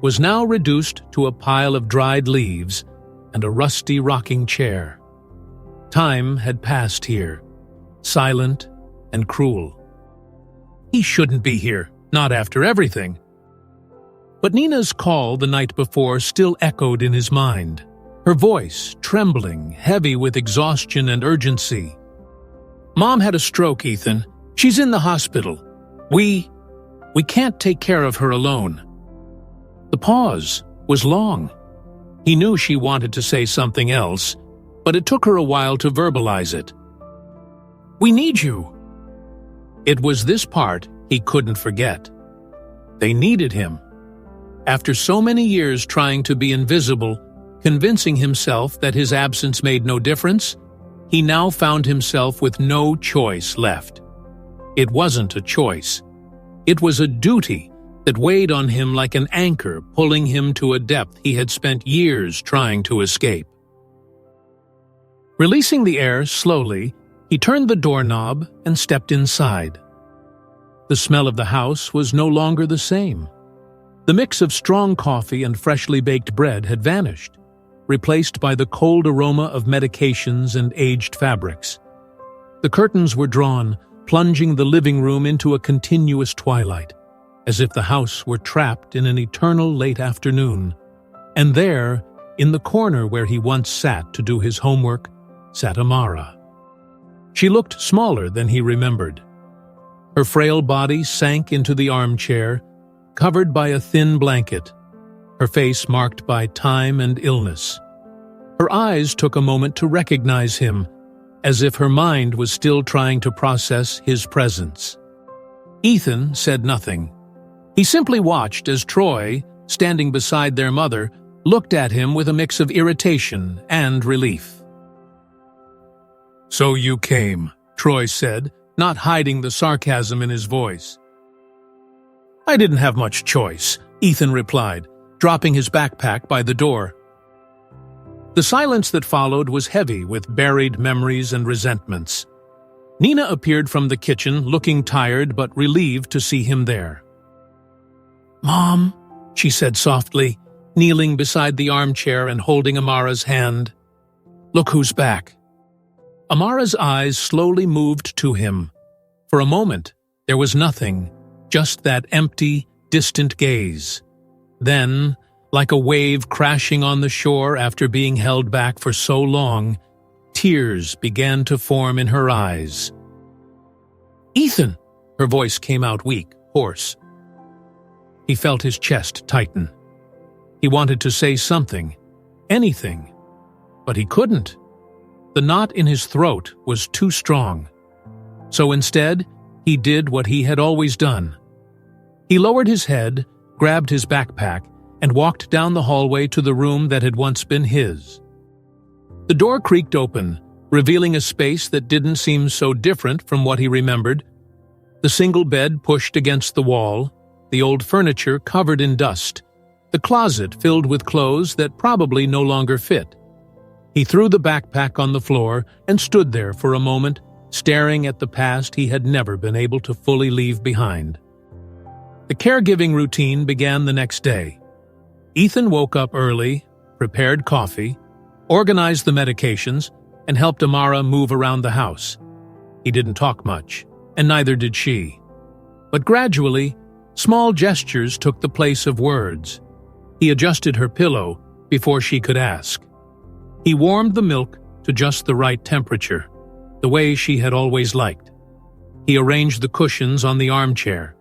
was now reduced to a pile of dried leaves and a rusty rocking chair. Time had passed here, silent and cruel. He shouldn't be here, not after everything. But Nina's call the night before still echoed in his mind, her voice trembling, heavy with exhaustion and urgency. "Mom had a stroke, Ethan. She's in the hospital. We can't take care of her alone." The pause was long. He knew she wanted to say something else, but it took her a while to verbalize it. "We need you." It was this part he couldn't forget. They needed him. After so many years trying to be invisible, convincing himself that his absence made no difference, he now found himself with no choice left. It wasn't a choice. It was a duty that weighed on him like an anchor, pulling him to a depth he had spent years trying to escape. Releasing the air slowly, he turned the doorknob and stepped inside. The smell of the house was no longer the same. The mix of strong coffee and freshly baked bread had vanished, replaced by the cold aroma of medications and aged fabrics. The curtains were drawn, plunging the living room into a continuous twilight, as if the house were trapped in an eternal late afternoon. And there, in the corner where he once sat to do his homework, sat Amara. She looked smaller than he remembered. Her frail body sank into the armchair, covered by a thin blanket, her face marked by time and illness. Her eyes took a moment to recognize him, as if her mind was still trying to process his presence. Ethan said nothing. He simply watched as Troy, standing beside their mother, looked at him with a mix of irritation and relief. "So you came," Troy said, not hiding the sarcasm in his voice. "I didn't have much choice," Ethan replied, dropping his backpack by the door. The silence that followed was heavy with buried memories and resentments. Nina appeared from the kitchen, looking tired but relieved to see him there. "Mom," she said softly, kneeling beside the armchair and holding Amara's hand. "Look who's back." Amara's eyes slowly moved to him. For a moment, there was nothing, just that empty, distant gaze. Then, like a wave crashing on the shore after being held back for so long, tears began to form in her eyes. "Ethan!" Her voice came out weak, hoarse. He felt his chest tighten. He wanted to say something, anything, but he couldn't. The knot in his throat was too strong. So instead, he did what he had always done. He lowered his head, grabbed his backpack, and walked down the hallway to the room that had once been his. The door creaked open, revealing a space that didn't seem so different from what he remembered. The single bed pushed against the wall, the old furniture covered in dust, the closet filled with clothes that probably no longer fit. He threw the backpack on the floor and stood there for a moment, staring at the past he had never been able to fully leave behind. The caregiving routine began the next day. Ethan woke up early, prepared coffee, organized the medications, and helped Amara move around the house. He didn't talk much, and neither did she. But gradually, small gestures took the place of words. He adjusted her pillow before she could ask. He warmed the milk to just the right temperature. the way she had always liked. He arranged the cushions on the armchair,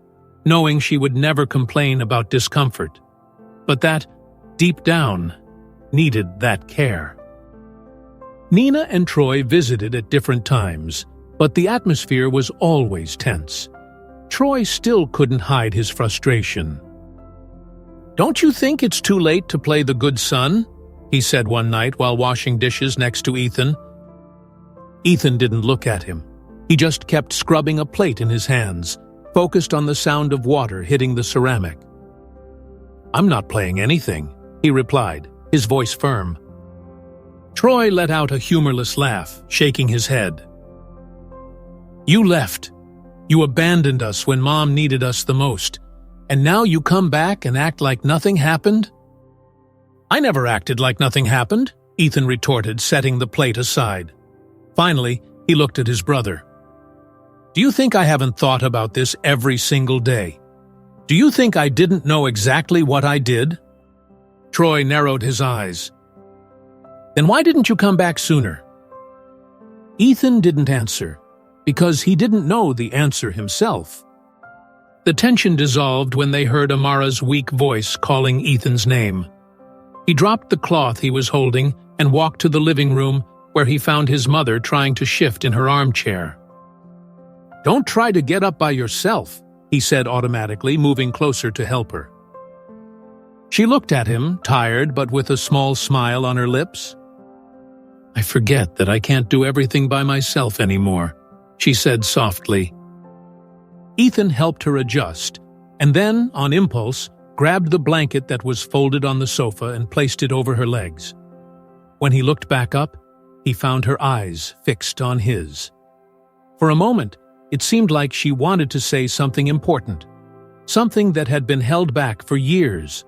knowing she would never complain about discomfort, but that, deep down, needed that care. Nina and Troy visited at different times, but the atmosphere was always tense. Troy still couldn't hide his frustration. "Don't you think it's too late to play the good son?" he said one night while washing dishes next to Ethan. Ethan didn't look at him. He just kept scrubbing a plate in his hands, focused on the sound of water hitting the ceramic. "I'm not playing anything," he replied, his voice firm. Troy let out a humorless laugh, shaking his head. "You left. You abandoned us when Mom needed us the most, and now you come back and act like nothing happened?" "I never acted like nothing happened," Ethan retorted, setting the plate aside. Finally, he looked at his brother. "Do you think I haven't thought about this every single day? Do you think I didn't know exactly what I did?" Troy narrowed his eyes. "Then why didn't you come back sooner?" Ethan didn't answer, because he didn't know the answer himself. The tension dissolved when they heard Amara's weak voice calling Ethan's name. He dropped the cloth he was holding and walked to the living room, where he found his mother trying to shift in her armchair. "Don't try to get up by yourself," he said automatically, moving closer to help her. She looked at him, tired but with a small smile on her lips. "I forget that I can't do everything by myself anymore," she said softly. Ethan helped her adjust, and then, on impulse, grabbed the blanket that was folded on the sofa and placed it over her legs. When he looked back up, he found her eyes fixed on his. For a moment, it seemed like she wanted to say something important, something that had been held back for years.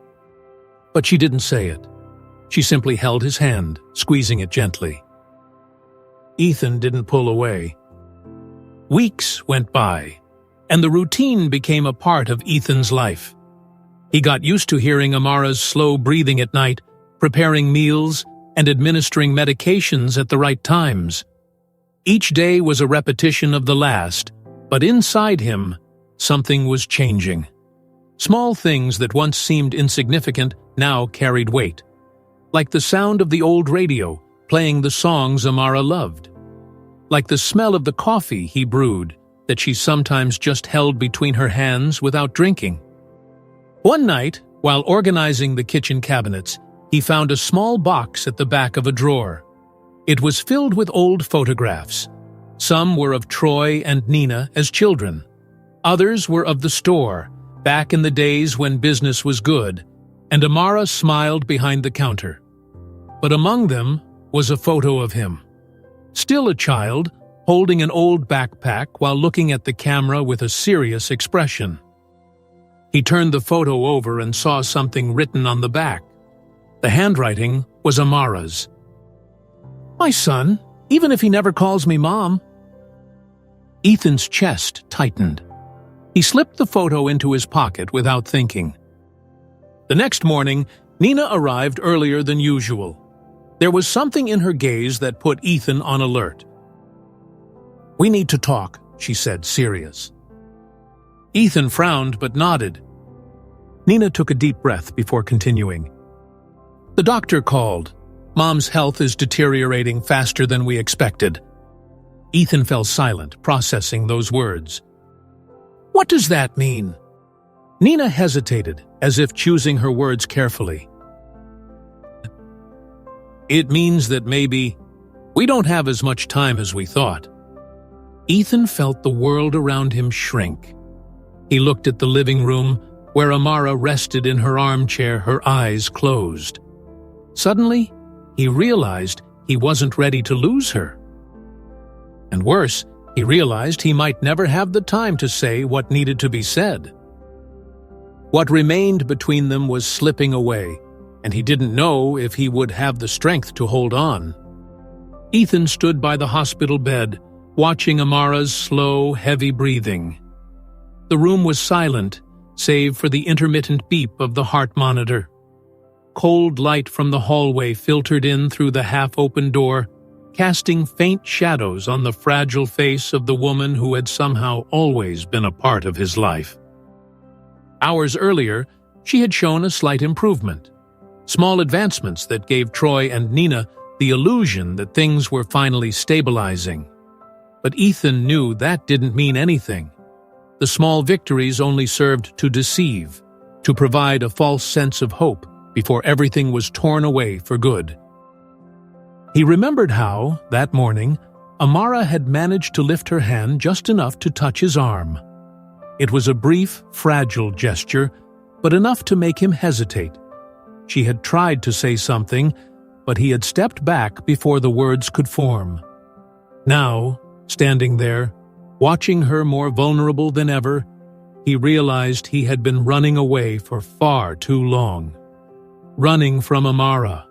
But she didn't say it. She simply held his hand, squeezing it gently. Ethan didn't pull away. Weeks went by, and the routine became a part of Ethan's life. He got used to hearing Amara's slow breathing at night, preparing meals, and administering medications at the right times. Each day was a repetition of the last, but inside him, something was changing. Small things that once seemed insignificant now carried weight, like the sound of the old radio playing the songs Amara loved, like the smell of the coffee he brewed that she sometimes just held between her hands without drinking. One night, while organizing the kitchen cabinets, he found a small box at the back of a drawer. It was filled with old photographs. Some were of Troy and Nina as children. Others were of the store, back in the days when business was good, and Amara smiled behind the counter. But among them was a photo of him. Still a child, holding an old backpack while looking at the camera with a serious expression. He turned the photo over and saw something written on the back. The handwriting was Amara's. "My son, even if he never calls me Mom." Ethan's chest tightened. He slipped the photo into his pocket without thinking. The next morning, Nina arrived earlier than usual. There was something in her gaze that put Ethan on alert. "We need to talk," she said, serious. Ethan frowned but nodded. Nina took a deep breath before continuing. "The doctor called. Mom's health is deteriorating faster than we expected." Ethan fell silent, processing those words. "What does that mean?" Nina hesitated, as if choosing her words carefully. "It means that maybe we don't have as much time as we thought." Ethan felt the world around him shrink. He looked at the living room, where Amara rested in her armchair, her eyes closed. Suddenly, he realized he wasn't ready to lose her. And worse, he realized he might never have the time to say what needed to be said. What remained between them was slipping away, and he didn't know if he would have the strength to hold on. Ethan stood by the hospital bed, watching Amara's slow, heavy breathing. The room was silent, save for the intermittent beep of the heart monitor. Cold light from the hallway filtered in through the half-open door, casting faint shadows on the fragile face of the woman who had somehow always been a part of his life. Hours earlier, she had shown a slight improvement, small advancements that gave Troy and Nina the illusion that things were finally stabilizing. But Ethan knew that didn't mean anything. The small victories only served to deceive, to provide a false sense of hope before everything was torn away for good. He remembered how, that morning, Amara had managed to lift her hand just enough to touch his arm. It was a brief, fragile gesture, but enough to make him hesitate. She had tried to say something, but he had stepped back before the words could form. Now, standing there, watching her more vulnerable than ever, he realized he had been running away for far too long. Running from Amara,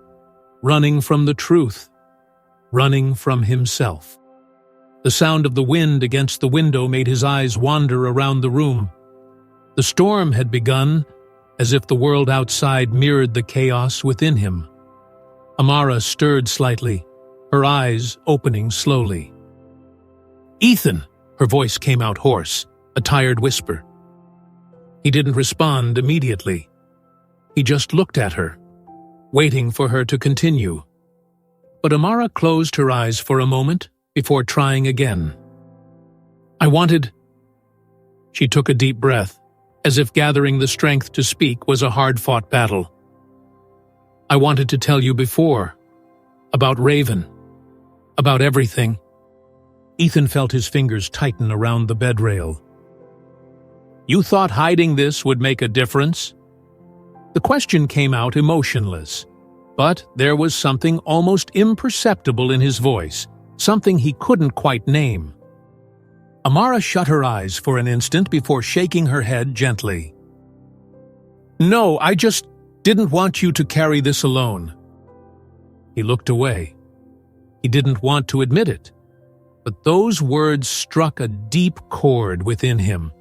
running from the truth, running from himself. The sound of the wind against the window made his eyes wander around the room. The storm had begun, as if the world outside mirrored the chaos within him. Amara stirred slightly, her eyes opening slowly. "Ethan!" Her voice came out hoarse, a tired whisper. He didn't respond immediately. He just looked at her, waiting for her to continue. But Amara closed her eyes for a moment before trying again. "I wanted—" She took a deep breath, as if gathering the strength to speak was a hard-fought battle. "I wanted to tell you before, about Raven, about everything." Ethan felt his fingers tighten around the bed rail. "You thought hiding this would make a difference?" The question came out emotionless, but there was something almost imperceptible in his voice, something he couldn't quite name. Amara shut her eyes for an instant before shaking her head gently. "No, I just didn't want you to carry this alone." He looked away. He didn't want to admit it, but those words struck a deep chord within him.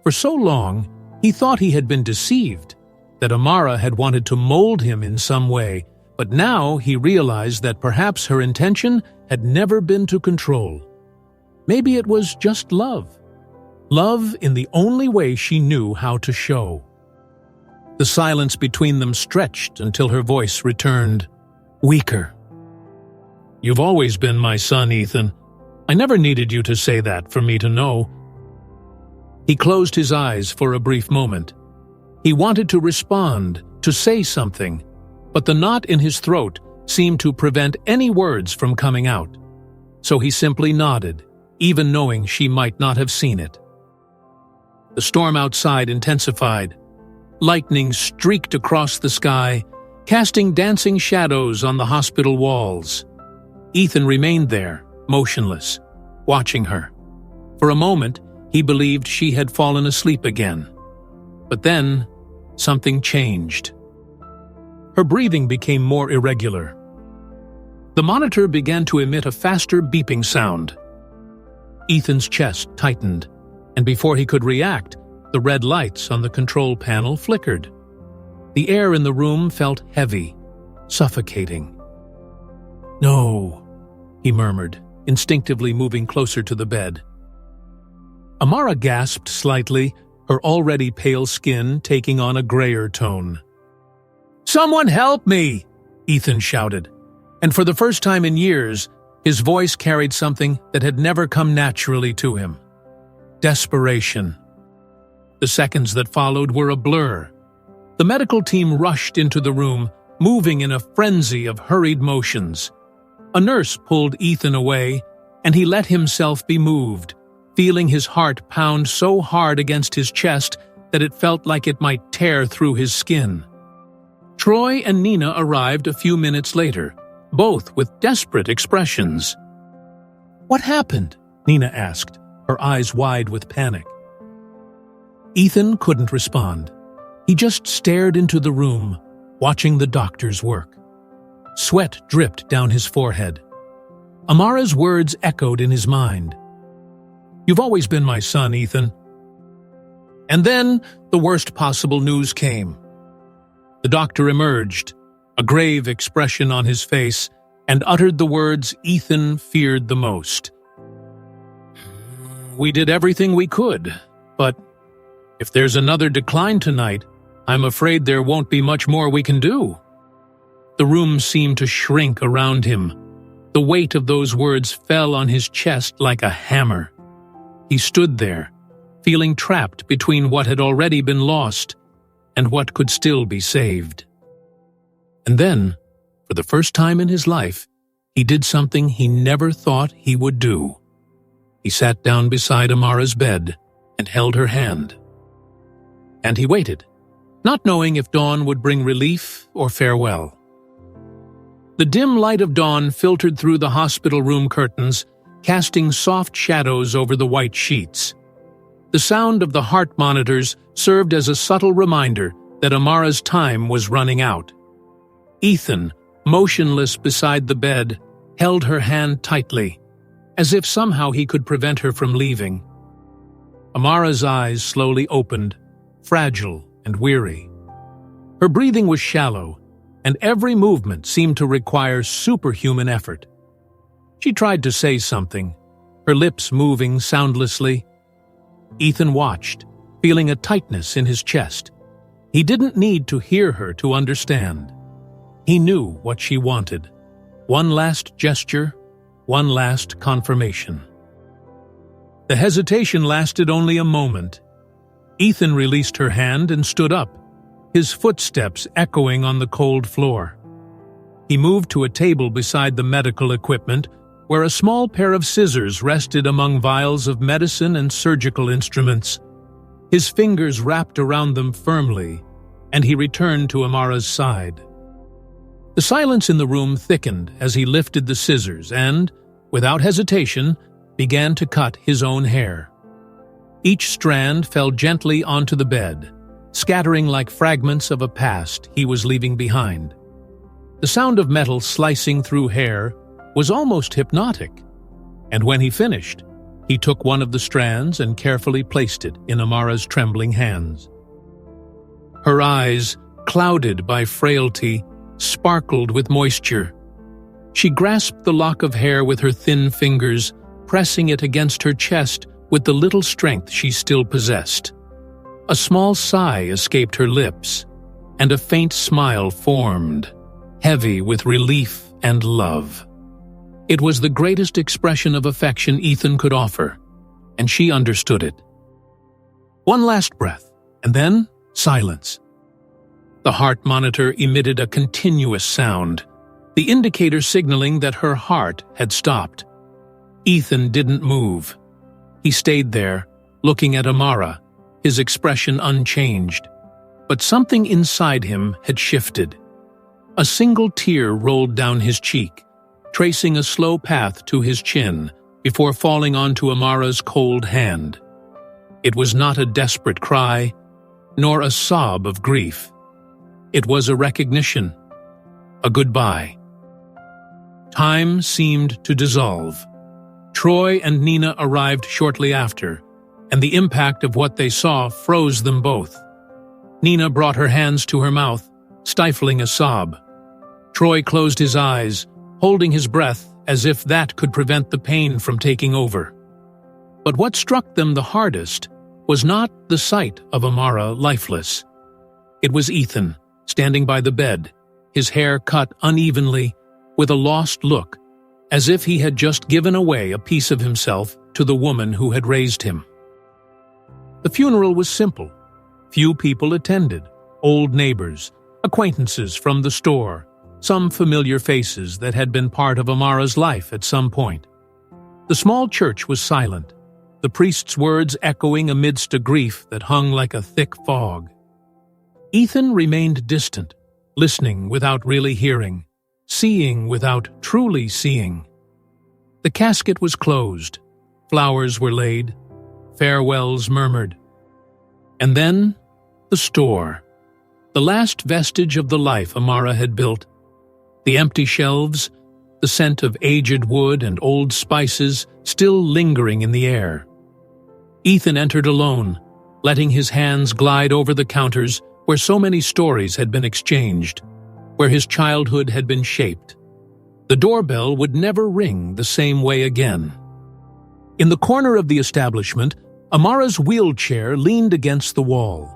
For so long, he thought he had been deceived, that Amara had wanted to mold him in some way, but now he realized that perhaps her intention had never been to control. Maybe it was just love. Love in the only way she knew how to show. The silence between them stretched until her voice returned, weaker. "You've always been my son, Ethan. I never needed you to say that for me to know." He closed his eyes for a brief moment. He wanted to respond, to say something, but the knot in his throat seemed to prevent any words from coming out. So he simply nodded, even knowing she might not have seen it. The storm outside intensified. Lightning streaked across the sky, casting dancing shadows on the hospital walls. Ethan remained there, motionless, watching her. For a moment, he believed she had fallen asleep again. But then, something changed. Her breathing became more irregular. The monitor began to emit a faster beeping sound. Ethan's chest tightened, and before he could react, the red lights on the control panel flickered. The air in the room felt heavy, suffocating. "No," he murmured, instinctively moving closer to the bed. Amara gasped slightly, her already pale skin taking on a grayer tone. "Someone help me!" Ethan shouted, and for the first time in years, his voice carried something that had never come naturally to him. Desperation. The seconds that followed were a blur. The medical team rushed into the room, moving in a frenzy of hurried motions. A nurse pulled Ethan away, and he let himself be moved, feeling his heart pound so hard against his chest that it felt like it might tear through his skin. Troy and Nina arrived a few minutes later, both with desperate expressions. "What happened?" Nina asked, her eyes wide with panic. Ethan couldn't respond. He just stared into the room, watching the doctors work. Sweat dripped down his forehead. Amara's words echoed in his mind. "You've always been my son, Ethan." And then the worst possible news came. The doctor emerged, a grave expression on his face, and uttered the words Ethan feared the most. "We did everything we could, but if there's another decline tonight, I'm afraid there won't be much more we can do." The room seemed to shrink around him. The weight of those words fell on his chest like a hammer. He stood there, feeling trapped between what had already been lost and what could still be saved. And then, for the first time in his life, he did something he never thought he would do. He sat down beside Amara's bed and held her hand. And he waited, not knowing if dawn would bring relief or farewell. The dim light of dawn filtered through the hospital room curtains, casting soft shadows over the white sheets. The sound of the heart monitors served as a subtle reminder that Amara's time was running out. Ethan, motionless beside the bed, held her hand tightly, as if somehow he could prevent her from leaving. Amara's eyes slowly opened, fragile and weary. Her breathing was shallow, and every movement seemed to require superhuman effort. She tried to say something, her lips moving soundlessly. Ethan watched, feeling a tightness in his chest. He didn't need to hear her to understand. He knew what she wanted. One last gesture, one last confirmation. The hesitation lasted only a moment. Ethan released her hand and stood up, his footsteps echoing on the cold floor. He moved to a table beside the medical equipment, where a small pair of scissors rested among vials of medicine and surgical instruments. His fingers wrapped around them firmly, and he returned to Amara's side. The silence in the room thickened as he lifted the scissors and, without hesitation, began to cut his own hair. Each strand fell gently onto the bed, scattering like fragments of a past he was leaving behind. The sound of metal slicing through hair was almost hypnotic, and when he finished, he took one of the strands and carefully placed it in Amara's trembling hands. Her eyes, clouded by frailty, sparkled with moisture. She grasped the lock of hair with her thin fingers, pressing it against her chest with the little strength she still possessed. A small sigh escaped her lips, and a faint smile formed, heavy with relief and love. It was the greatest expression of affection Ethan could offer, and she understood it. One last breath, and then silence. The heart monitor emitted a continuous sound, the indicator signaling that her heart had stopped. Ethan didn't move. He stayed there, looking at Amara, his expression unchanged. But something inside him had shifted. A single tear rolled down his cheek, tracing a slow path to his chin before falling onto Amara's cold hand. It was not a desperate cry, nor a sob of grief. It was a recognition, a goodbye. Time seemed to dissolve. Troy and Nina arrived shortly after, and the impact of what they saw froze them both. Nina brought her hands to her mouth, stifling a sob. Troy closed his eyes, holding his breath as if that could prevent the pain from taking over. But what struck them the hardest was not the sight of Amara lifeless. It was Ethan, standing by the bed, his hair cut unevenly, with a lost look, as if he had just given away a piece of himself to the woman who had raised him. The funeral was simple. Few people attended, old neighbors, acquaintances from the store, some familiar faces that had been part of Amara's life at some point. The small church was silent, the priest's words echoing amidst a grief that hung like a thick fog. Ethan remained distant, listening without really hearing, seeing without truly seeing. The casket was closed, flowers were laid, farewells murmured. And then, the store, the last vestige of the life Amara had built. The empty shelves, the scent of aged wood and old spices still lingering in the air. Ethan entered alone, letting his hands glide over the counters where so many stories had been exchanged, where his childhood had been shaped. The doorbell would never ring the same way again. In the corner of the establishment, Amara's wheelchair leaned against the wall.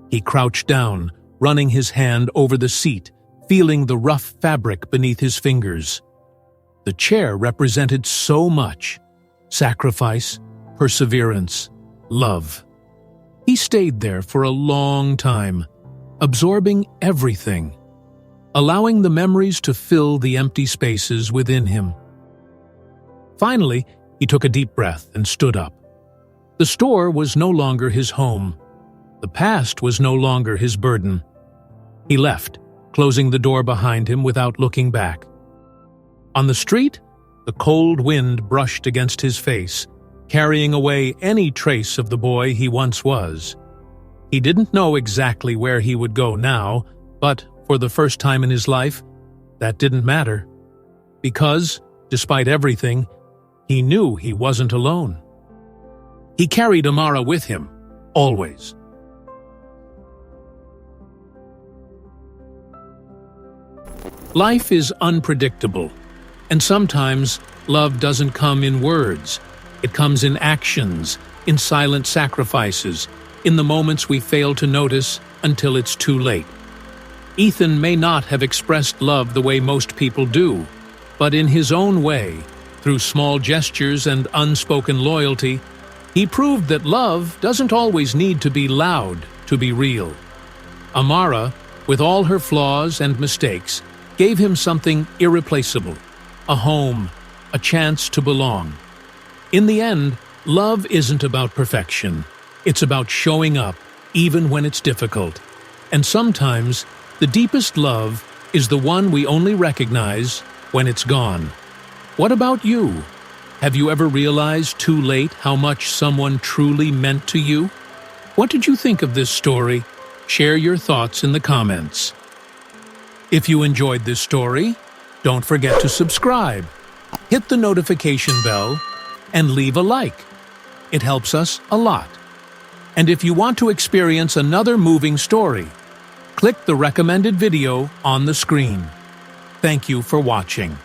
He crouched down, running his hand over the seat, feeling the rough fabric beneath his fingers. The chair represented so much: sacrifice, perseverance, love. He stayed there for a long time, absorbing everything, allowing the memories to fill the empty spaces within him. Finally, he took a deep breath and stood up. The store was no longer his home. The past was no longer his burden. He left, closing the door behind him without looking back. On the street, the cold wind brushed against his face, carrying away any trace of the boy he once was. He didn't know exactly where he would go now, but for the first time in his life, that didn't matter. Because, despite everything, he knew he wasn't alone. He carried Amara with him, always. Life is unpredictable, and sometimes love doesn't come in words. It comes in actions, in silent sacrifices, in the moments we fail to notice until it's too late. Ethan may not have expressed love the way most people do, but in his own way, through small gestures and unspoken loyalty, he proved that love doesn't always need to be loud to be real. Amara, with all her flaws and mistakes, gave him something irreplaceable: a home, a chance to belong. In the end, love isn't about perfection. It's about showing up, even when it's difficult. And sometimes, the deepest love is the one we only recognize when it's gone. What about you? Have you ever realized too late how much someone truly meant to you? What did you think of this story? Share your thoughts in the comments. If you enjoyed this story, don't forget to subscribe, hit the notification bell, and leave a like. It helps us a lot. And if you want to experience another moving story, click the recommended video on the screen. Thank you for watching.